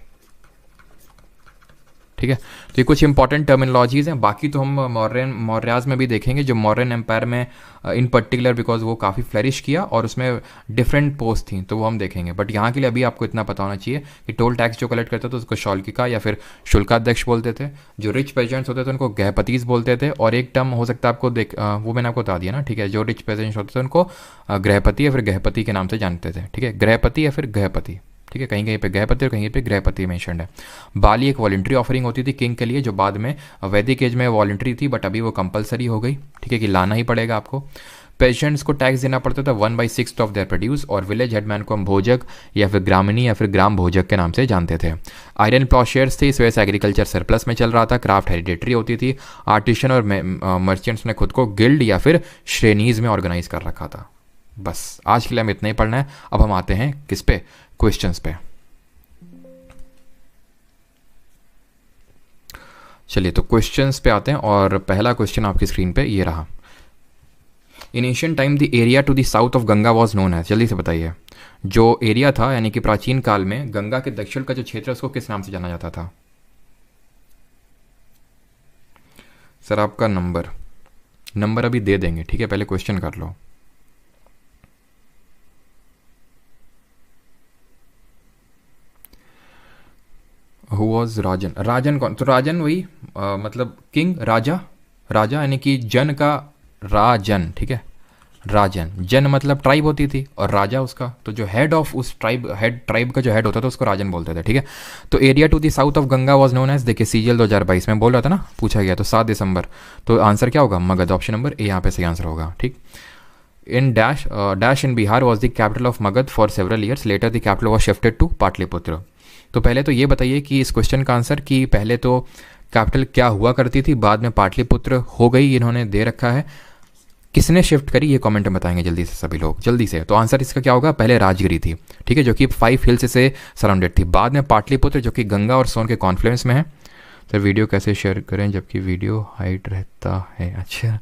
Speaker 1: ठीक है। तो ये कुछ इंपॉर्टेंट टर्मिनोलॉजीज़ हैं। बाकी तो हम मौर्याज में भी देखेंगे, जो मौर्यन एम्पायर में इन पर्टिकुलर, बिकॉज वो काफ़ी फ्लरिश किया और उसमें डिफरेंट पोस्ट थी, तो वो हम देखेंगे। बट यहाँ के लिए अभी आपको इतना पता होना चाहिए कि टोल टैक्स जो कलेक्ट करता था उसको शॉलकिका या फिर शुल्काध्यक्ष बोलते थे। जो रिच पेजेंट्स होते थे उनको गृहपतिस बोलते थे। और एक टर्म हो सकता है आपको वो मैंने आपको बता दिया ना, ठीक है, जो रिच पेजेंट्स होते थे उनको गृहपति या फिर गृहपति के नाम से जानते थे, ठीक है, गृहपति या फिर गृहपति, ठीक है। कहीं कहीं पे गृहपति और कहीं पे गृहपति मेंशन्ड है। बाली एक वॉलेंट्री ऑफरिंग होती थी किंग के लिए, जो बाद में वैदिक एज में वॉलेंट्री थी, बट अभी वो कंपलसरी हो गई, ठीक है, कि लाना ही पड़ेगा आपको। पेशेंट्स को टैक्स देना पड़ता था 1/6 ऑफ देयर प्रोड्यूस। और विलेज हेडमैन को हम भोजक या फिर ग्रामीणी या फिर ग्राम भोजक के नाम से जानते थे। आयरन प्लॉशेयर्स थे, इस वजह से एग्रीकल्चर सरप्लस में चल रहा था। क्राफ्ट हेरिडेटरी होती थी। आर्टिशन और मर्चेंट्स ने खुद को गिल्ड या फिर श्रेणीज में ऑर्गेनाइज कर रखा था। बस आज के लिए हमें इतना ही पढ़ना है। अब हम आते हैं किस पे, क्वेश्चंस पे। चलिए तो क्वेश्चंस पे आते हैं, और पहला क्वेश्चन आपकी स्क्रीन पे ये रहा। In Asian time the area to the south of Ganga was known as, जल्दी से बताइए, जो एरिया था यानी कि प्राचीन काल में गंगा के दक्षिण का जो क्षेत्र है उसको किस नाम से जाना जाता था? सर आपका नंबर अभी दे देंगे, ठीक है, पहले क्वेश्चन कर लो। हु वॉज राजन? राजन कौन? तो राजन वही मतलब किंग, राजा यानी कि जन का राजन, ठीक है, राजन, जन मतलब ट्राइब होती थी और राजा उसका, तो जो हेड ऑफ उस ट्राइब का जो हेड होता था उसको राजन बोलते थे, ठीक है। तो area to the south of Ganga was known as, देखिए सीजीएल 2022 में बोल रहा था ना, पूछा गया, तो 7 दिसंबर, तो आंसर क्या होगा? मगध, ऑप्शन नंबर ए यहाँ पे सही आंसर होगा, ठीक। In dash in Bihar was the capital of Magadha for several years, later the capital was shifted to Pataliputra. तो पहले तो ये बताइए कि इस क्वेश्चन का आंसर, कि पहले तो कैपिटल क्या हुआ करती थी, बाद में पाटलिपुत्र हो गई, इन्होंने दे रखा है, किसने शिफ्ट करी ये कमेंट में बताएंगे जल्दी से सभी लोग, जल्दी से। तो आंसर इसका क्या होगा? पहले राजगिरी थी, ठीक है, जो कि 5 हिल्स से सराउंडेड थी, बाद में पाटलिपुत्र जो कि गंगा और सोन के कॉन्फ्लुएंस में है। तो वीडियो कैसे शेयर करें जबकि वीडियो हाइट रहता है? अच्छा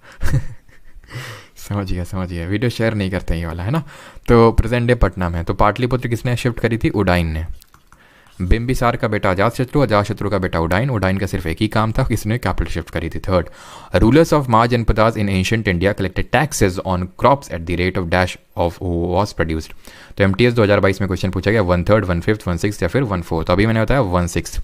Speaker 1: समझ गया, वीडियो शेयर नहीं करते हैं ये वाला, है ना। तो प्रेजेंट डे पटना में, तो पाटलिपुत्र किसने शिफ्ट करी थी? उडाइन ने। बिंबिसार का बेटा अजातशत्रु का बेटा उडाइन का सिर्फ एक ही काम था, किसने कैपिटल शिफ्ट करी थी। Third, rulers of mahajanapadas in ancient India collected taxes on crops at the rate of dash of was produced. तो एमटीएस 2022 में क्वेश्चन पूछा गया 1/3, 1/5, 1/6 या फिर 1/4। तो अभी मैंने बताया 1/6,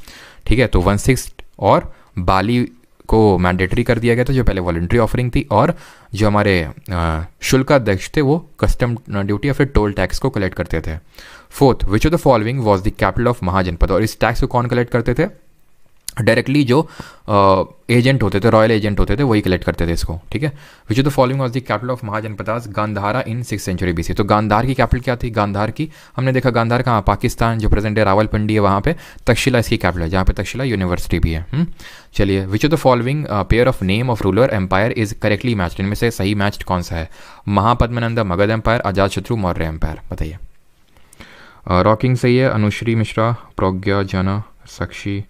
Speaker 1: ठीक है। तो 1/6 और बाली को मैंडेटरी कर दिया गया था, जो पहले वॉलंटरी ऑफरिंग थी, और जो हमारे शुल्काध्यक्ष थे वो कस्टम ड्यूटी या फिर टोल टैक्स को कलेक्ट करते थे। Fourth, which of the following was the capital of Mahajanapada, और इस टैक्स को कौन कलेक्ट करते थे? डायरेक्टली जो एजेंट होते थे, रॉयल एजेंट होते थे, वही कलेक्ट करते थे इसको, ठीक है। Which of the following was the capital of Mahajanapadas Gandhara in 6th century BC. तो गांधार की कैपिटल क्या थी? गांधार की हमने देखा, गांधार कहाँ? पाकिस्तान, जो प्रेजेंट डे रावलपिंडी है वहाँ पे। तक्षशिला इसकी कैपिटल है, जहाँ पे तक्षशिला यूनिवर्सिटी भी है। चलिए, which of the following pair of name of ruler empire is correctly matched, इनमें से सही मैच्ड कौन सा है? महापद्मनंदा मगध एम्पायर, अजातशत्रु मौर्य एम्पायर, बताइए। रॉकिंग सही है, अनुश्री मिश्रा, प्रज्ञा जना, साक्षी,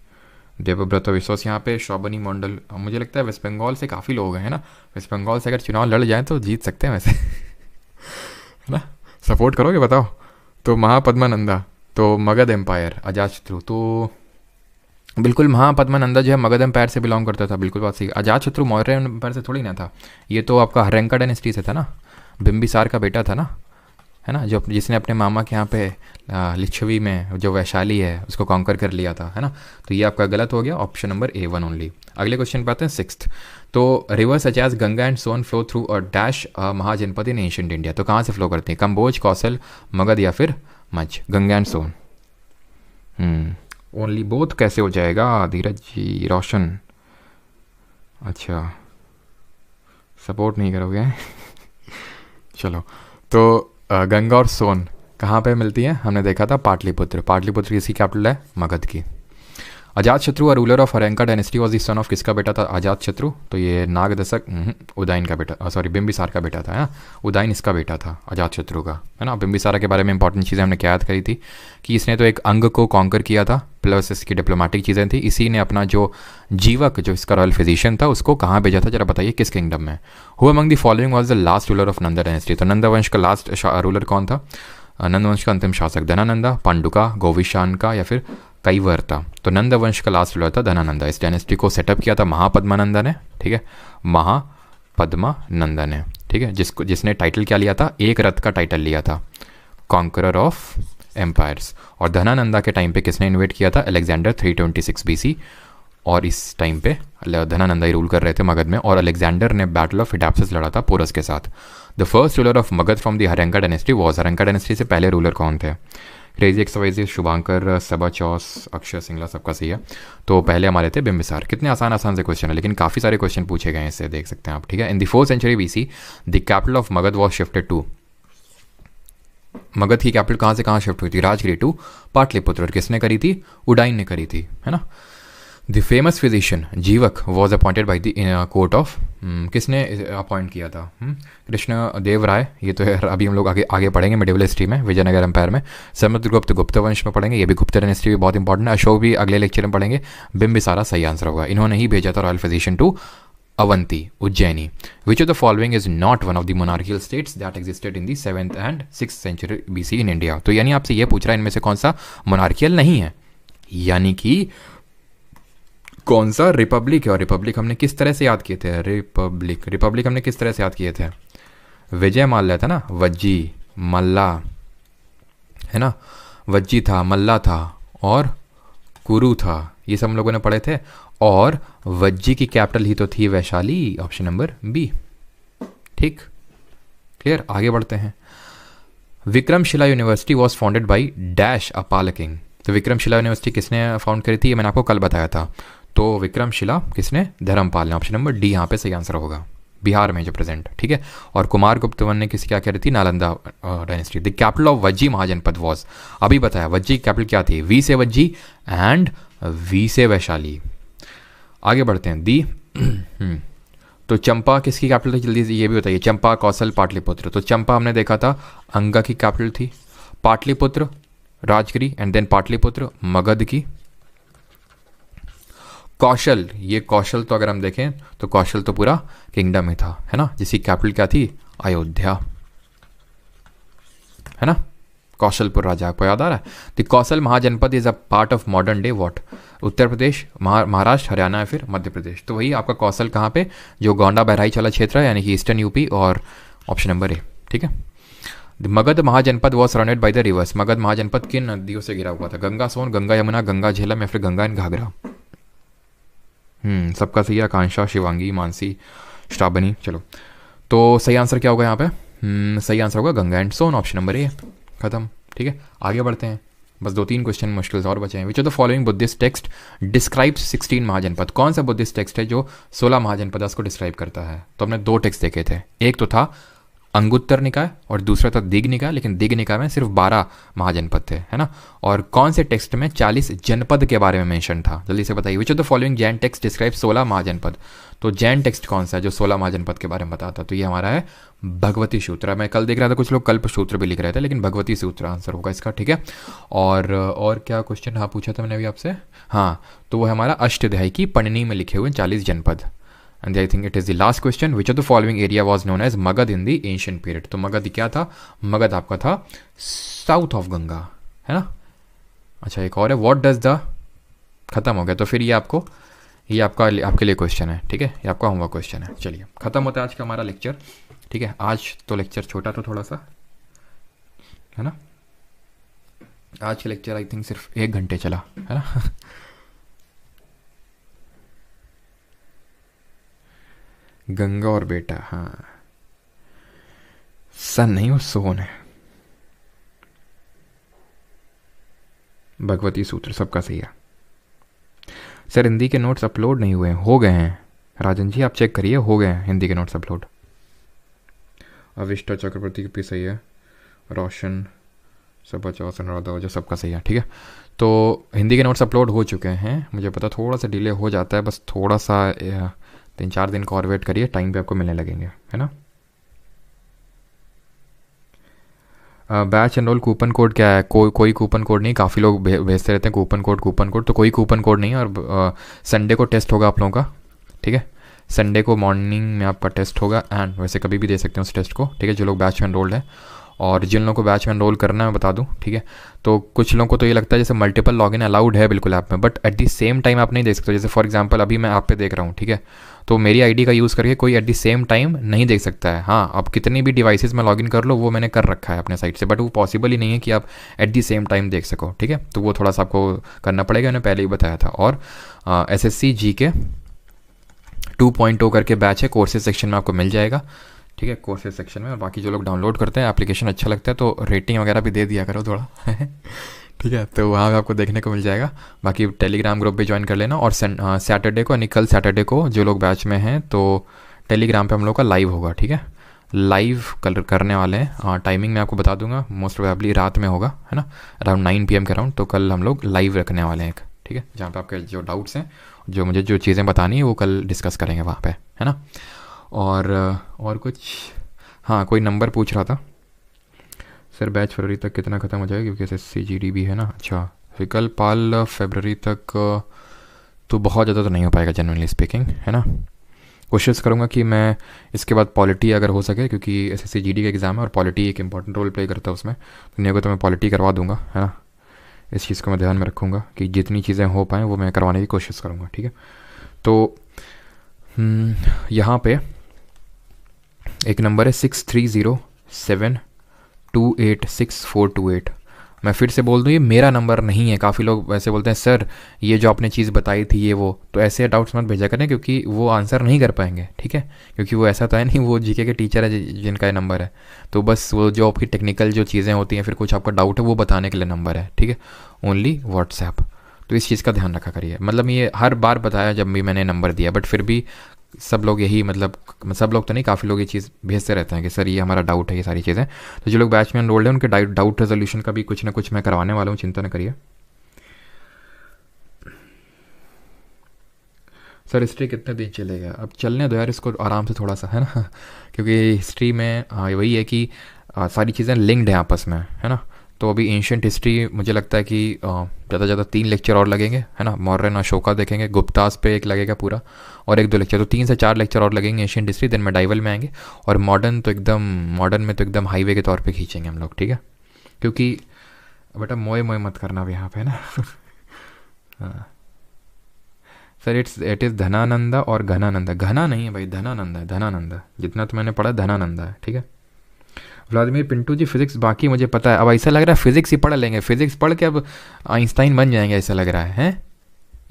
Speaker 1: देवव्रत विश्वास, यहाँ पे शोभनी मंडल। मुझे लगता है वेस्ट बंगाल से काफ़ी लोग हैं ना, वेस्ट बंगाल से अगर चुनाव लड़ जाएं तो जीत सकते हैं वैसे है ना, सपोर्ट करोगे बताओ। तो महापद्मानंदा, तो मगध एम्पायर, अजातशत्रु, तो बिल्कुल महापद्मानंदा जो है मगध एम्पायर से बिलोंग करता था, बिल्कुल बात सही। अजातशत्रु मौर्य एम्पायर से थोड़ी ना था, ये तो आपका हर्यंका डायनेस्टी से था ना, बिंबिसार का बेटा था ना, है ना, जो जिसने अपने मामा के यहाँ पे लिच्छवी में जो वैशाली है उसको कॉन्कर कर लिया था, है ना। तो ये आपका गलत हो गया, ऑप्शन नंबर A1 ओनली। अगले क्वेश्चन पे आते हैं 6th। तो river such as Ganga and Son flow through a dash Mahajanapada in ancient India, तो कहाँ से फ्लो करती हैं? कंबोज, कौशल, मगध या फिर मच? Ganga and Son. Only both कैसे हो जाएगा धीरज जी? रोशन, अच्छा सपोर्ट नहीं करोगे चलो, तो गंगा और सोन कहाँ पे मिलती हैं? हमने देखा था पाटलिपुत्र। पाटलिपुत्र किसकी कैपिटल है? मगध की। अजातशत्रु और ruler of Haryanka dynasty was the son of, किसका बेटा था? अजातशत्रु, तो ये नागदशक उदयन का बेटा, सॉरी बिंबिसार का बेटा था, है ना। उदयन इसका बेटा था अजातशत्रु का, है ना। बिंबिसारा के बारे में इंपॉर्टेंट चीज़ें हमने क्या याद करी थी कि इसने तो एक अंग को कॉन्कर किया था, प्लस इसकी डिप्लोमेटिक चीज़ें थी। इसी ने अपना जो जीवक, जो इसका रॉयल फिजिशियन था, उसको कहाँ भेजा था? जरा बताइए, किस किंगडम में? Who among the following was the last ruler of Nanda dynasty, तो नंदा वंश का लास्ट रूलर कौन था? नंद वंश का अंतिम शासक धनानंदा, पांडुका, गोविशान का या फिर कैवर्ता? तो नंद वंश का लास्ट रूलर था धनानंदा। इस डायनेस्टी को सेटअप किया था महापद्मानंदा ने, ठीक है, महापद्मानंदा ने, ठीक है, जिसने टाइटल क्या लिया था? एक रथ का टाइटल लिया था, कॉन्करर ऑफ एम्पायर्स। और धनानंदा के टाइम पे किसने इन्वेट किया था? अलेक्जेंडर 326 BC, और इस टाइम पे धनानंदा ही रूल कर रहे थे मगध में, और अलेक्जेंडर ने बैटल ऑफ हिडाप्सिस लड़ा था पोरस के साथ। The first ruler of Magadh from the Haryanka dynasty was, Haryanka dynasty से पहले रूलर कौन थे? क्रेजी एक्सवाइजी, शुभांकर, सबा चौस, अक्षय सिंगला, सबका सही है। तो पहले हमारे थे बिंबिसार। कितने आसान आसान से क्वेश्चन है, लेकिन काफ़ी सारे क्वेश्चन पूछे गए हैं, इससे देख सकते हैं आप, ठीक है। In the 4th century BC the capital of Magadha was shifted to, Magadha की कैपिटल कहाँ से कहाँ शिफ्ट हुई थी? राजगिरी टू पाटलिपुत्र। और किसने करी थी? उदयन ने करी थी, है ना। द फेमस फिजिशियन जीवक was appointed by the court of, किसने अपॉइंट किया था? कृष्ण देव राय। ये तो है, अभी हम लोग आगे पढ़ेंगे मिडिवल हिस्ट्री में, विजयनगर एम्पायर में। समुद्रगुप्त गुप्त वंश में पढ़ेंगे, ये भी गुप्त डायनेस्टी भी बहुत इंपॉर्टेंट है। अशोक भी अगले लेक्चर में पढ़ेंगे। बिंबिसारा सही आंसर होगा, इन्होंने ही भेजा था royal physician to Avanti, Ujjaini. Which of the following is not one of the monarchial states that existed in the 7th and 6th century BC in India? तो यानी आपसे ये पूछ रहा है इनमें से कौन सा मोनार्कियल नहीं है, यानी कि कौन सा रिपब्लिक है। और रिपब्लिक हमने किस तरह से याद किए थे? रिपब्लिक हमने किस तरह से याद किए थे? विजय माल्या था ना, वज्जी, मल्ला, है ना, वज्जी था, मल्ला था और कुरु था, ये सब हम लोगों ने पढ़े थे। और वज्जी की कैपिटल ही तो थी वैशाली, ऑप्शन नंबर B, ठीक, क्लियर। आगे बढ़ते हैं। Vikramshila university was founded by dash a Pala king, तो विक्रमशिला यूनिवर्सिटी किसने फाउंड करी थी? ये मैंने आपको कल बताया था। तो विक्रमशिला किसने? धर्मपाल ने, ऑप्शन नंबर D यहाँ पे सही आंसर होगा, बिहार में जो प्रेजेंट, ठीक है। और कुमार गुप्त वन ने किसी क्या करी थी? Nalanda dynasty. The capital of Vajji Mahajanapada was, अभी बताया, वज्जी की कैपिटल क्या थी? V से वज्जी एंड V से वैशाली। आगे बढ़ते हैं। दी तो चंपा किसकी कैपिटल थी? जल्दी से ये भी बताइए। चंपा, कौशल, पाटलिपुत्र। तो चंपा हमने देखा था अंगा की कैपिटल थी, पाटलिपुत्र राजगिरी एंड देन पाटलिपुत्र मगध की। कौशल, ये कौशल तो अगर हम देखें तो कौशल तो पूरा किंगडम ही था, है ना, जिसकी कैपिटल क्या थी? अयोध्या, है ना। कौशलपुर राजा, आपको याद आ रहा है? The Kaushal Mahajanapada is a part of modern day what? Uttar Pradesh, Maharashtra, Haryana या फिर मध्य प्रदेश? तो वही आपका कौशल कहाँ पे? जो गोंडा बहराइच वाला क्षेत्र है, यानी कि ईस्टर्न यूपी, और ऑप्शन नंबर A, ठीक है। Magadh Mahajanapada was surrounded by the rivers, Magadh Mahajanapada किन नदियों से घिरा हुआ था? गंगा सोन, गंगा यमुना, गंगा झेलम या फिर गंगा एंड घाघरा? सबका सही है, आकांक्षा, शिवांगी, मानसी, श्रावणी। चलो, तो सही आंसर क्या होगा यहाँ पे? सही आंसर होगा Ganga and Son, option number A. खत्म। ठीक है, आगे बढ़ते हैं। बस 2-3 क्वेश्चन मुश्किल से और बचे हैं। विच of the following Buddhist text describes 16 महाजनपद? कौन सा बुद्धिस्ट टेक्स्ट है जो 16 महाजनपद को डिस्क्राइब करता है? तो हमने 2 टेक्स्ट देखे थे, एक तो था अंगुत्तर निकाय और दूसरा था दिग निकाय, लेकिन दिग निकाय में सिर्फ 12 महाजनपद थे, है ना। और कौन से टेक्स्ट में 40 जनपद के बारे में मेंशन था? जल्दी से बताइए। विच of the following Jain text describe 16 महाजनपद? तो जैन टेक्स्ट कौन सा है जो 16 महाजनपद के बारे में बताता? तो ये हमारा है भगवती सूत्र। मैं कल देख रहा था कुछ लोग कल्प सूत्र भी लिख रहे थे, लेकिन भगवती सूत्र आंसर होगा इसका। ठीक है, और क्या क्वेश्चन हाँ पूछा था मैंने अभी आपसे? हाँ, तो वो हमारा अष्टाध्यायी की पढ़नी में लिखे हुए 40 जनपद। And I think it is the last question. Which of the following area was known as Magadha in the ancient period? तो मगध क्या था? मगध आपका था साउथ ऑफ गंगा, है ना। अच्छा, एक और है, व्हाट डज द, खत्म हो गया। तो फिर ये आपका आपके लिए क्वेश्चन है। ठीक है, ये आपका होमवर्क क्वेश्चन है। चलिए, खत्म होता है आज का हमारा लेक्चर। ठीक है, आज तो लेक्चर छोटा था थोड़ा सा, है ना। आज का लेक्चर आई थिंक सिर्फ 1 घंटे चला, है ना। गंगा और बेटा, हाँ, सन नहीं वो सोन है। भगवती सूत्र सबका सही है। सर हिंदी के नोट्स अपलोड नहीं हुए हैं? हो गए हैं राजन जी, आप चेक करिए, हो गए हैं हिंदी के नोट्स अपलोड। अविष्टा चक्रवर्ती की भी सही है, रोशन सब चौसन राधा जो सबका सही है। ठीक है, तो हिंदी के नोट्स अपलोड हो चुके हैं। मुझे पता थोड़ा सा डिले हो जाता है, बस थोड़ा सा 3-4 दिन का और वेट करिए, टाइम पे आपको मिलने लगेंगे, है ना। बैच एनरोल कूपन कोड क्या है? कोई कूपन कोड नहीं, काफ़ी लोग भेजते रहते हैं कूपन कोड, तो कोई कूपन कोड नहीं है। और संडे को टेस्ट होगा आप लोगों का। ठीक है, संडे को मॉर्निंग में आपका टेस्ट होगा, एंड वैसे कभी भी दे सकते हैं उस टेस्ट को। ठीक है, जो लोग बैच में एनरोल्ड है, और जिन लोगों को बैच में एनरोल करना है मैं बता दूं। ठीक है, तो कुछ लोगों को तो ये लगता है जैसे मल्टीपल लॉगिन अलाउड है बिल्कुल ऐप में, but at the same time आप नहीं देख सकते। जैसे फॉर एग्जांपल अभी मैं आप पे देख रहा हूँ, ठीक है, तो मेरी आईडी का यूज़ करके कोई एट द सेम टाइम नहीं देख सकता है। हाँ, आप कितनी भी डिवाइसेस में लॉगिन कर लो, वो मैंने कर रखा है अपने साइट से, बट वो पॉसिबल ही नहीं है कि आप एट द सेम टाइम देख सको। ठीक है, तो वो थोड़ा सा आपको करना पड़ेगा, मैंने पहले ही बताया था। और SSC GK 2.0 करके बैच है, कोर्सेज सेक्शन में आपको मिल जाएगा। ठीक है, कोर्सेज सेक्शन में। और बाकी जो लोग डाउनलोड करते हैं एप्लीकेशन अच्छा लगता है तो रेटिंग वगैरह भी दे दिया करो थोड़ा। ठीक है, तो वहाँ पे आपको देखने को मिल जाएगा। बाकी टेलीग्राम ग्रुप भी ज्वाइन कर लेना। और सैटरडे को यानी कल सैटरडे को जो लोग बैच में हैं तो टेलीग्राम पे हम लोग का लाइव होगा। ठीक है, लाइव कल करने वाले हैं। टाइमिंग मैं आपको बता दूंगा, मोस्ट प्रोबेबली रात में होगा, है ना, अराउंड 9 PM के अराउंड। तो कल हम लोग लाइव रखने वाले हैं एक। ठीक है, जहाँ पे आपके जो डाउट्स हैं, जो मुझे जो चीज़ें बतानी है वो कल डिस्कस करेंगे वहाँ पे, है ना। और कुछ, हाँ, कोई नंबर पूछ रहा था सर, बैच फरवरी तक कितना ख़त्म हो जाएगा क्योंकि SSC GD है ना। अच्छा, विकल्प पाल फरवरी तक तो बहुत ज़्यादा तो नहीं हो पाएगा जनरली स्पीकिंग, है ना। कोशिश करूँगा कि मैं इसके बाद पॉलिटी अगर हो सके, क्योंकि SSC GD का एग्ज़ाम है और पॉलिटी एक इंपॉर्टेंट रोल प्ले करता है उसमें, तो नहीं होगा तो मैं पॉलिटी करवा दूँगा, है ना। इस चीज़ को मैं ध्यान में रखूँगा कि जितनी चीज़ें हो पाएँ वो मैं करवाने की कोशिश करूँगा। ठीक है, तो यहाँ पे एक नंबर है 6307286428। मैं फिर से बोल दूँ, ये मेरा नंबर नहीं है। काफ़ी लोग वैसे बोलते हैं सर ये जो आपने चीज़ बताई थी ये वो, तो ऐसे डाउट्स मत भेजा करें क्योंकि वो आंसर नहीं कर पाएंगे। ठीक है, क्योंकि वो ऐसा तो है नहीं, वो GK के टीचर है जिनका ये नंबर है। तो बस वो जो आपकी टेक्निकल जो चीज़ें होती हैं, फिर कुछ आपका डाउट है, वो बताने के लिए नंबर है। ठीक है, ओनली व्हाट्सएप। तो इस चीज़ का ध्यान रखा करिए। मतलब ये हर बार बताया जब भी मैंने नंबर दिया, बट फिर भी सब लोग यही, मतलब सब लोग तो नहीं, काफ़ी लोग ये चीज़ भेजते रहते हैं कि सर ये हमारा डाउट है, ये सारी चीज़ें। तो जो लोग बैच में एनरोल्ड हैं उनके डाउट रेजोल्यूशन का भी कुछ ना कुछ मैं करवाने वाला हूँ, चिंता न करिए। सर हिस्ट्री कितने दिन चलेगा? अब चलने दो यार इसको आराम से थोड़ा सा, है ना। क्योंकि हिस्ट्री में वही है कि सारी चीज़ें लिंक्ड हैं आपस में, है ना। तो अभी एंशिएंट हिस्ट्री मुझे लगता है कि ज़्यादा से ज़्यादा 3 लेक्चर और लगेंगे, है ना। मौर्यन अशोका देखेंगे, गुप्तास पे एक लगेगा पूरा, और 1-2 लेक्चर, तो 3 से 4 लेक्चर और लगेंगे एंशिएंट हिस्ट्री। देन मेडाइवल में आएंगे, और मॉडर्न में तो एकदम हाईवे के तौर पे खींचेंगे हम लोग। ठीक है, क्योंकि बेटा मोए मत करना अब यहाँ पे ना। हाँ सर, इट इज़ धनानंदा और घनानंदा। घना नहीं है भाई, धनानंदा है, धनानंदा। जितना तो मैंने पढ़ा धनानंदा है। ठीक है, व्लादिमीर पिंटू जी, फिजिक्स बाकी मुझे पता है। अब ऐसा लग रहा है फिजिक्स ही पढ़ लेंगे, फिजिक्स पढ़ के अब आइंस्टाइन बन जाएंगे, ऐसा लग रहा है।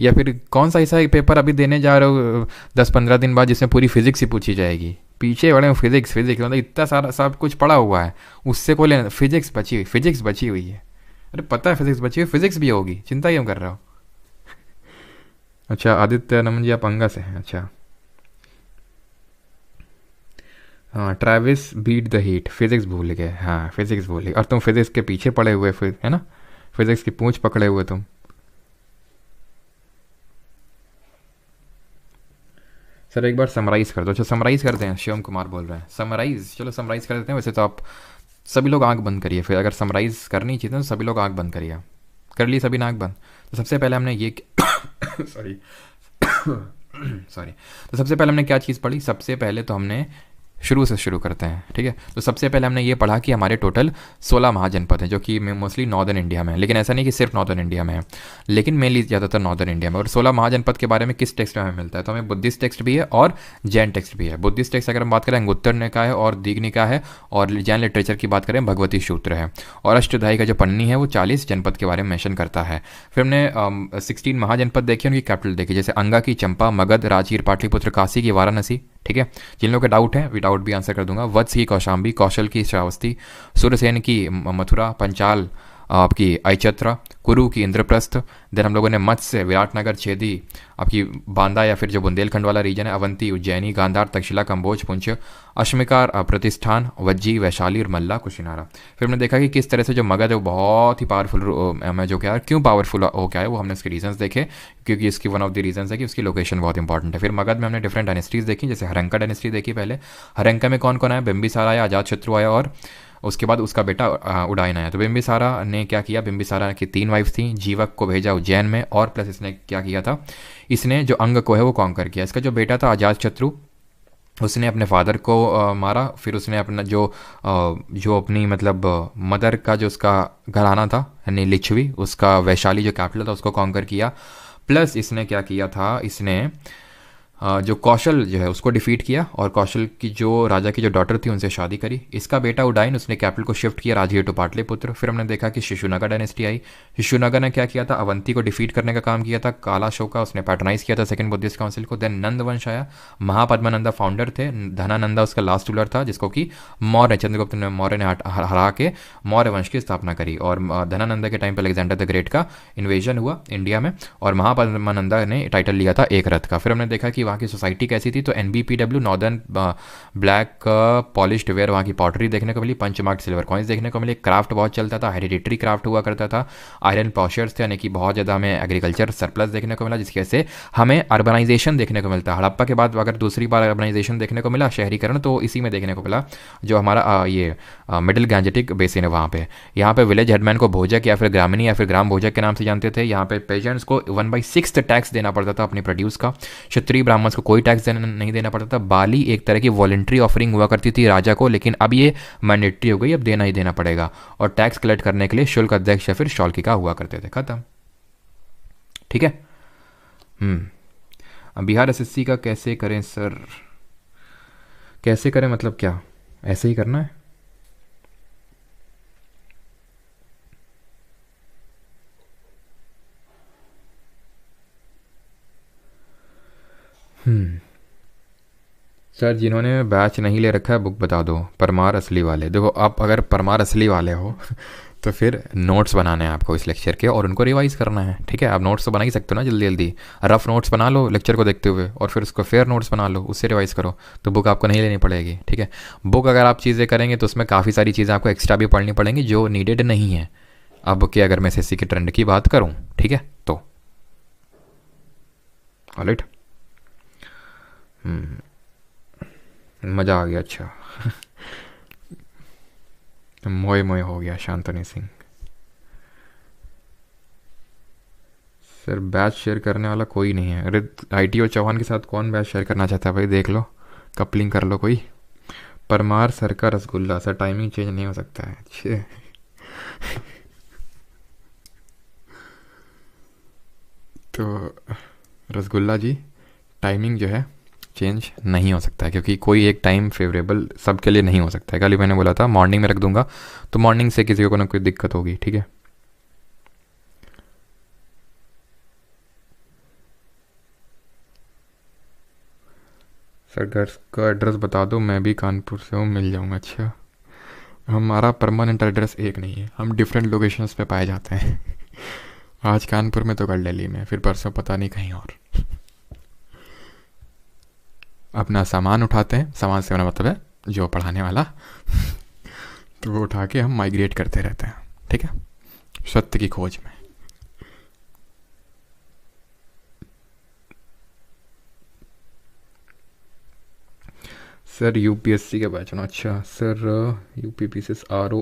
Speaker 1: या फिर कौन सा ऐसा एक पेपर अभी देने जा रहे हो 10-15 दिन बाद जिसमें पूरी फिजिक्स ही पूछी जाएगी? पीछे बड़े फिजिक्स फिजिक्स मतलब इतना सारा सब कुछ पड़ा हुआ है, उससे कोई लेना, फिजिक्स बची हुई है। अरे पता है फिजिक्स बची हुई, फिजिक्स भी होगी, चिंता क्यों कर रहे हो? अच्छा आदित्य नमन जी आप अंगा से हैं, अच्छा। हाँ Travis beat the heat, physics भूल गए, हाँ फिजिक्स भूल गए, और तुम फिजिक्स के पीछे पड़े हुए फिर है ना, फिजिक्स की पूंछ पकड़े हुए तुम। सर एक बार समराइज़ कर दो। अच्छा समराइज़ करते हैं, शिवम कुमार बोल रहे हैं समराइज़, चलो समराइज़ कर देते हैं। वैसे तो आप सभी लोग आंख बंद करिए, फिर अगर समराइज़ करनी चाहिए तो सभी लोग आंख बंद करिए। कर ली सभी ने आंख बंद? तो सबसे पहले हमने ये सॉरी सॉरी, तो सबसे पहले हमने क्या चीज़ पढ़ी? सबसे पहले तो हमने शुरू से शुरू करते हैं, ठीक है। तो सबसे पहले हमने ये पढ़ा कि हमारे टोटल 16 महाजनपद हैं, जो कि मोस्टली नॉर्दर्न इंडिया में है, लेकिन ऐसा नहीं कि सिर्फ नॉर्दर्न इंडिया में है, लेकिन मेनली ज़्यादातर नॉर्दर्न इंडिया में। और 16 महाजनपद के बारे में किस टेक्स्ट में हमें मिलता है? तो हमें बुद्धिस्ट टेक्स्ट भी है और जैन टेक्स्ट भी है। बुद्धिस्ट टेक्स्ट अगर हम बात करें अंगुत्तर निकाय है और दीघनिकाय है, और जैन लिटरेचर की बात करें भगवती सूत्र है, और अष्टधाई का जो पन्नी है वो 40 जनपद के बारे में मेंशन करता है। फिर हमने 16 महाजनपद देखे, उनकी कैपिटल देखी, जैसे अंगा की चंपा, मगध, राजगीर, पाटलिपुत्र, काशी की वाराणसी, ठीक है। जिन लोगों का डाउट है विदाउट भी आंसर कर दूंगा। वत्स की कौशाम्बी, कौशल की श्रावस्ती, सुरसेन की मथुरा, पंचाल आपकी ऐचत्र, कुरु की इंद्रप्रस्थ, देन हम लोगों ने मत्स्य, विराटनगर, छेदी, आपकी बांदा या फिर जो बुंदेलखंड वाला रीजन है, अवंती, उज्जैनी, गांधार, तक्षशिला, कंबोज, पुंछ, अश्मिकार, प्रतिष्ठान, वज्जी, वैशाली और मल्ला, कुशिनारा। फिर हमने देखा कि किस तरह से जो मगध है वो बहुत ही पावरफुल में जो क्या है, क्यों पावरफुल हो क्या है वो हमने उसके रीजंस देखे, क्योंकि इसकी वन ऑफ द रीजंस है कि उसकी लोकेशन बहुत इंपॉर्टेंट है। फिर मगध में हमने डिफरेंट डायनेस्टीज देखी, जैसे हरंका डायनेस्टी देखी पहले। हरंका में कौन कौन आया? बिंबिसार आया, अजातशत्रु आया, और उसके बाद उसका बेटा उडायन आया। तो बिंबिसारा ने क्या किया? बिंबिसारा की 3 वाइफ थी, जीवक को भेजा उज्जैन में, और प्लस इसने क्या किया था, इसने जो अंग को है वो कॉन्कर किया। इसका जो बेटा था अजातशत्रु, उसने अपने फादर को मारा। फिर उसने अपना जो अपनी मतलब मदर का जो उसका घराना था यानी लिच्छवी, उसका वैशाली जो कैपिटल था उसको कॉन्कर किया। प्लस इसने क्या किया था, इसने जो कौशल जो है उसको डिफीट किया, और कौशल की जो राजा की जो डॉटर थी उनसे शादी करी। इसका बेटा उडाइन, उसने कैपिटल को शिफ्ट किया राजगीर टू पाटलिपुत्र। फिर हमने देखा कि शिशुनगर डायनेस्टी आई। शिशुनगर ने क्या किया था? अवंती को डिफीट करने का काम किया था। काला शोका उसने पैटर्नाइज किया था सेकंड बुद्धिस्ट काउंसिल को। देन नंद वंश आया, महापद्मानंदा फाउंडर थे, धनानंदा उसका लास्ट रूलर था, जिसको कि मौर्य चंद्रगुप्त मौर्य ने हरा के मौर्य वंश की स्थापना करी। और धनानंदा के टाइम पर अलेक्जेंडर द ग्रेट का इन्वेजन हुआ इंडिया में, और महापद्मानंदा ने टाइटल लिया था एक रथ का। फिर हमने देखा कि वहाँ की सोसाइटी कैसी थी, तो NBPW northern black polished where, वहाँ की पॉटरी देखने को मिली, पंचमार्क सिल्वर कॉइन्स देखने को मिले, क्राफ्ट बहुत चलता था, हेरिडिटरी क्राफ्ट हुआ करता था, आयरन पॉशर्स थे, यानी कि बहुत ज़्यादा हमें एग्रीकल्चर सरप्लस देखने को मिला, जिसकी वजह से हमें अर्बनाइजेशन देखने को मिलता है। हड़प्पा के बाद अगर दूसरी बार अर्बनाइजेशन देखने को मिला, शहरीकरण, तो इसी में देखने को मिला, जो हमारा ये मिडिल गैंजेटिक बेसिन है वहाँ पे। यहाँ पे विलेज हेडमैन को भोजक या फिर ग्रामीणी या फिर ग्राम भोजक के नाम से जानते थे। यहाँ पे पेजेंट्स को 1/6 टैक्स देना पड़ता था अपने प्रोड्यूस का। क्षत्रिय ब्राह्मण्स को कोई टैक्स नहीं देना पड़ता था। बाली एक तरह की वॉलंटरी ऑफरिंग हुआ करती थी राजा को, लेकिन अब ये मैंडेटरी हो गई, अब देना ही देना पड़ेगा। और टैक्स कलेक्ट करने के लिए शुल्क अध्यक्ष या फिर शौल्किका हुआ करते थे। खत्म, ठीक है। अब बिहार SSC का कैसे करें सर? कैसे करें मतलब क्या, ऐसे ही करना है? सर जिन्होंने बैच नहीं ले रखा है बुक बता दो, परमार असली वाले। देखो आप अगर परमार असली वाले हो तो फिर नोट्स बनाने हैं आपको इस लेक्चर के, और उनको रिवाइज करना है, ठीक है। आप नोट्स तो बना ही सकते हो ना जल्दी जल्दी, रफ नोट्स बना लो लेक्चर को देखते हुए, और फिर उसको फेयर नोट्स बना लो, उससे रिवाइज करो, तो बुक आपको नहीं लेनी पड़ेगी, ठीक है। बुक अगर आप चीज़ें करेंगे तो उसमें काफ़ी सारी चीज़ें आपको एक्स्ट्रा भी पढ़नी पड़ेंगी जो नीडेड नहीं है। अब कि अगर मैं SSC के ट्रेंड की बात करूँ, ठीक है, तो ऑलराइट, मज़ा आ गया। अच्छा मोए मोए हो गया Shantanu Singh. Sir batch share करने वाला कोई नहीं है। अरे ITO चौहान के साथ कौन बैच शेयर करना चाहता है भाई? देख लो, कपलिंग कर लो कोई। परमार सर का रसगुल्ला, सर टाइमिंग चेंज नहीं हो सकता है। अच्छे तो रसगुल्ला जी, टाइमिंग जो है चेंज नहीं हो सकता है, क्योंकि कोई एक टाइम फेवरेबल सबके लिए नहीं हो सकता है। कल ही मैंने बोला था मॉर्निंग में रख दूंगा, तो मॉर्निंग से किसी को ना कोई दिक्कत होगी, ठीक है। सर घर का एड्रेस बता दो, मैं भी कानपुर से हूँ, मिल जाऊँगा। अच्छा, हमारा परमानेंट एड्रेस एक नहीं है, हम डिफरेंट लोकेशंस पे पाए जाते हैं। आज कानपुर में तो कल दिल्ली में, फिर परसों पता नहीं कहीं और। अपना सामान उठाते हैं, सामान से मेरा मतलब है जो पढ़ाने वाला, तो वो उठा के हम माइग्रेट करते रहते हैं, ठीक है, सत्य की खोज में। सर यूपीएससी के बैच ना, अच्छा sir UP P C S R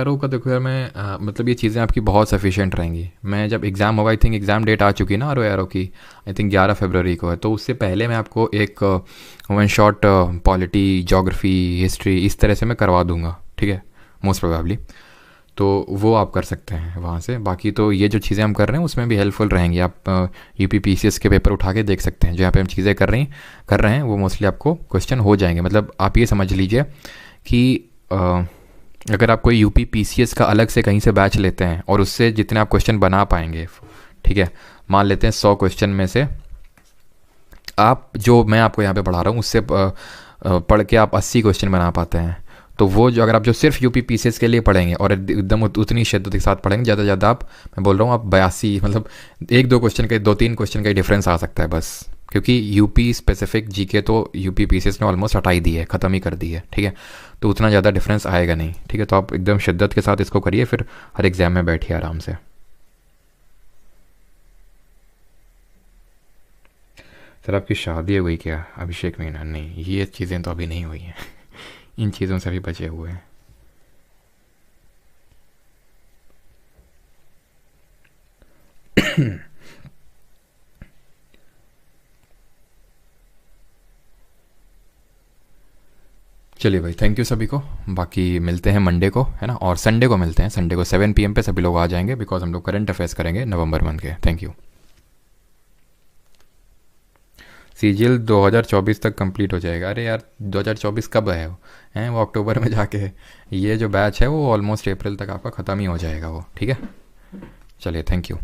Speaker 1: O का देखो यार, मैं मतलब ये चीज़ें आपकी बहुत सफिशिएंट रहेंगी। मैं जब एग्ज़ाम होगा, आई थिंक एग्ज़ाम डेट आ चुकी है ना आर ओ की, आई थिंक 11 फरवरी को है, तो उससे पहले मैं आपको एक one shot polity, geography, history इस तरह से मैं करवा दूंगा, ठीक है, मोस्ट प्रोबेबली। तो वो आप कर सकते हैं वहाँ से। बाकी तो ये जो चीज़ें हम कर रहे हैं उसमें भी हेल्पफुल रहेंगी। आप यूपी पीसीएस के पेपर उठा के देख सकते हैं, जो यहाँ पे हम चीज़ें कर रहे हैं वो मोस्टली आपको क्वेश्चन हो जाएंगे। मतलब आप ये समझ लीजिए कि अगर आप कोई यूपी पीसीएस का अलग से कहीं से बैच लेते हैं और उससे जितने आप क्वेश्चन बना पाएंगे, ठीक है, मान लेते हैं 100 क्वेश्चन में से आप, जो मैं आपको यहाँ पे पढ़ा रहा हूँ उससे पढ़ के आप 80 क्वेश्चन बना पाते हैं, तो वो जो अगर आप जो सिर्फ यूपी पीसीएस के लिए पढ़ेंगे और एकदम उतनी शिद्दत के साथ पढ़ेंगे, ज़्यादा से ज़्यादा आप, मैं बोल रहा हूँ आप 82, मतलब एक दो क्वेश्चन का, 2-3 क्वेश्चन का ही डिफरेंस आ सकता है बस। क्योंकि यूपी स्पेसिफिक जीके तो यूपी पीसीएस ने ऑलमोस्ट हटा ही दी है, ख़त्म ही कर दी है, ठीक है, तो उतना ज़्यादा डिफरेंस आएगा नहीं, ठीक है। तो आप एकदम शिद्दत के साथ इसको करिए, फिर हर एग्ज़ाम में बैठिए आराम से। सर आपकी शादी हो गई क्या अभिषेक मीना? नहीं, ये चीज़ें तो अभी नहीं हुई हैं। इन चीज़ों से भी बचे हुए हैं। चलिए भाई, थैंक यू सभी को। बाकी मिलते हैं मंडे को, है ना, और संडे को मिलते हैं। संडे को 7 PM पे सभी लोग आ जाएंगे, बिकॉज हम लोग करंट अफेयर्स करेंगे नवंबर मंथ के। Thank you. सीजीएल 2024 तक कंप्लीट हो जाएगा। अरे यार 2024 कब है वो? हैं वो अक्टूबर में जाके है। ये जो बैच है वो ऑलमोस्ट अप्रैल तक आपका ख़त्म ही हो जाएगा वो, ठीक है। चलिए, थैंक यू।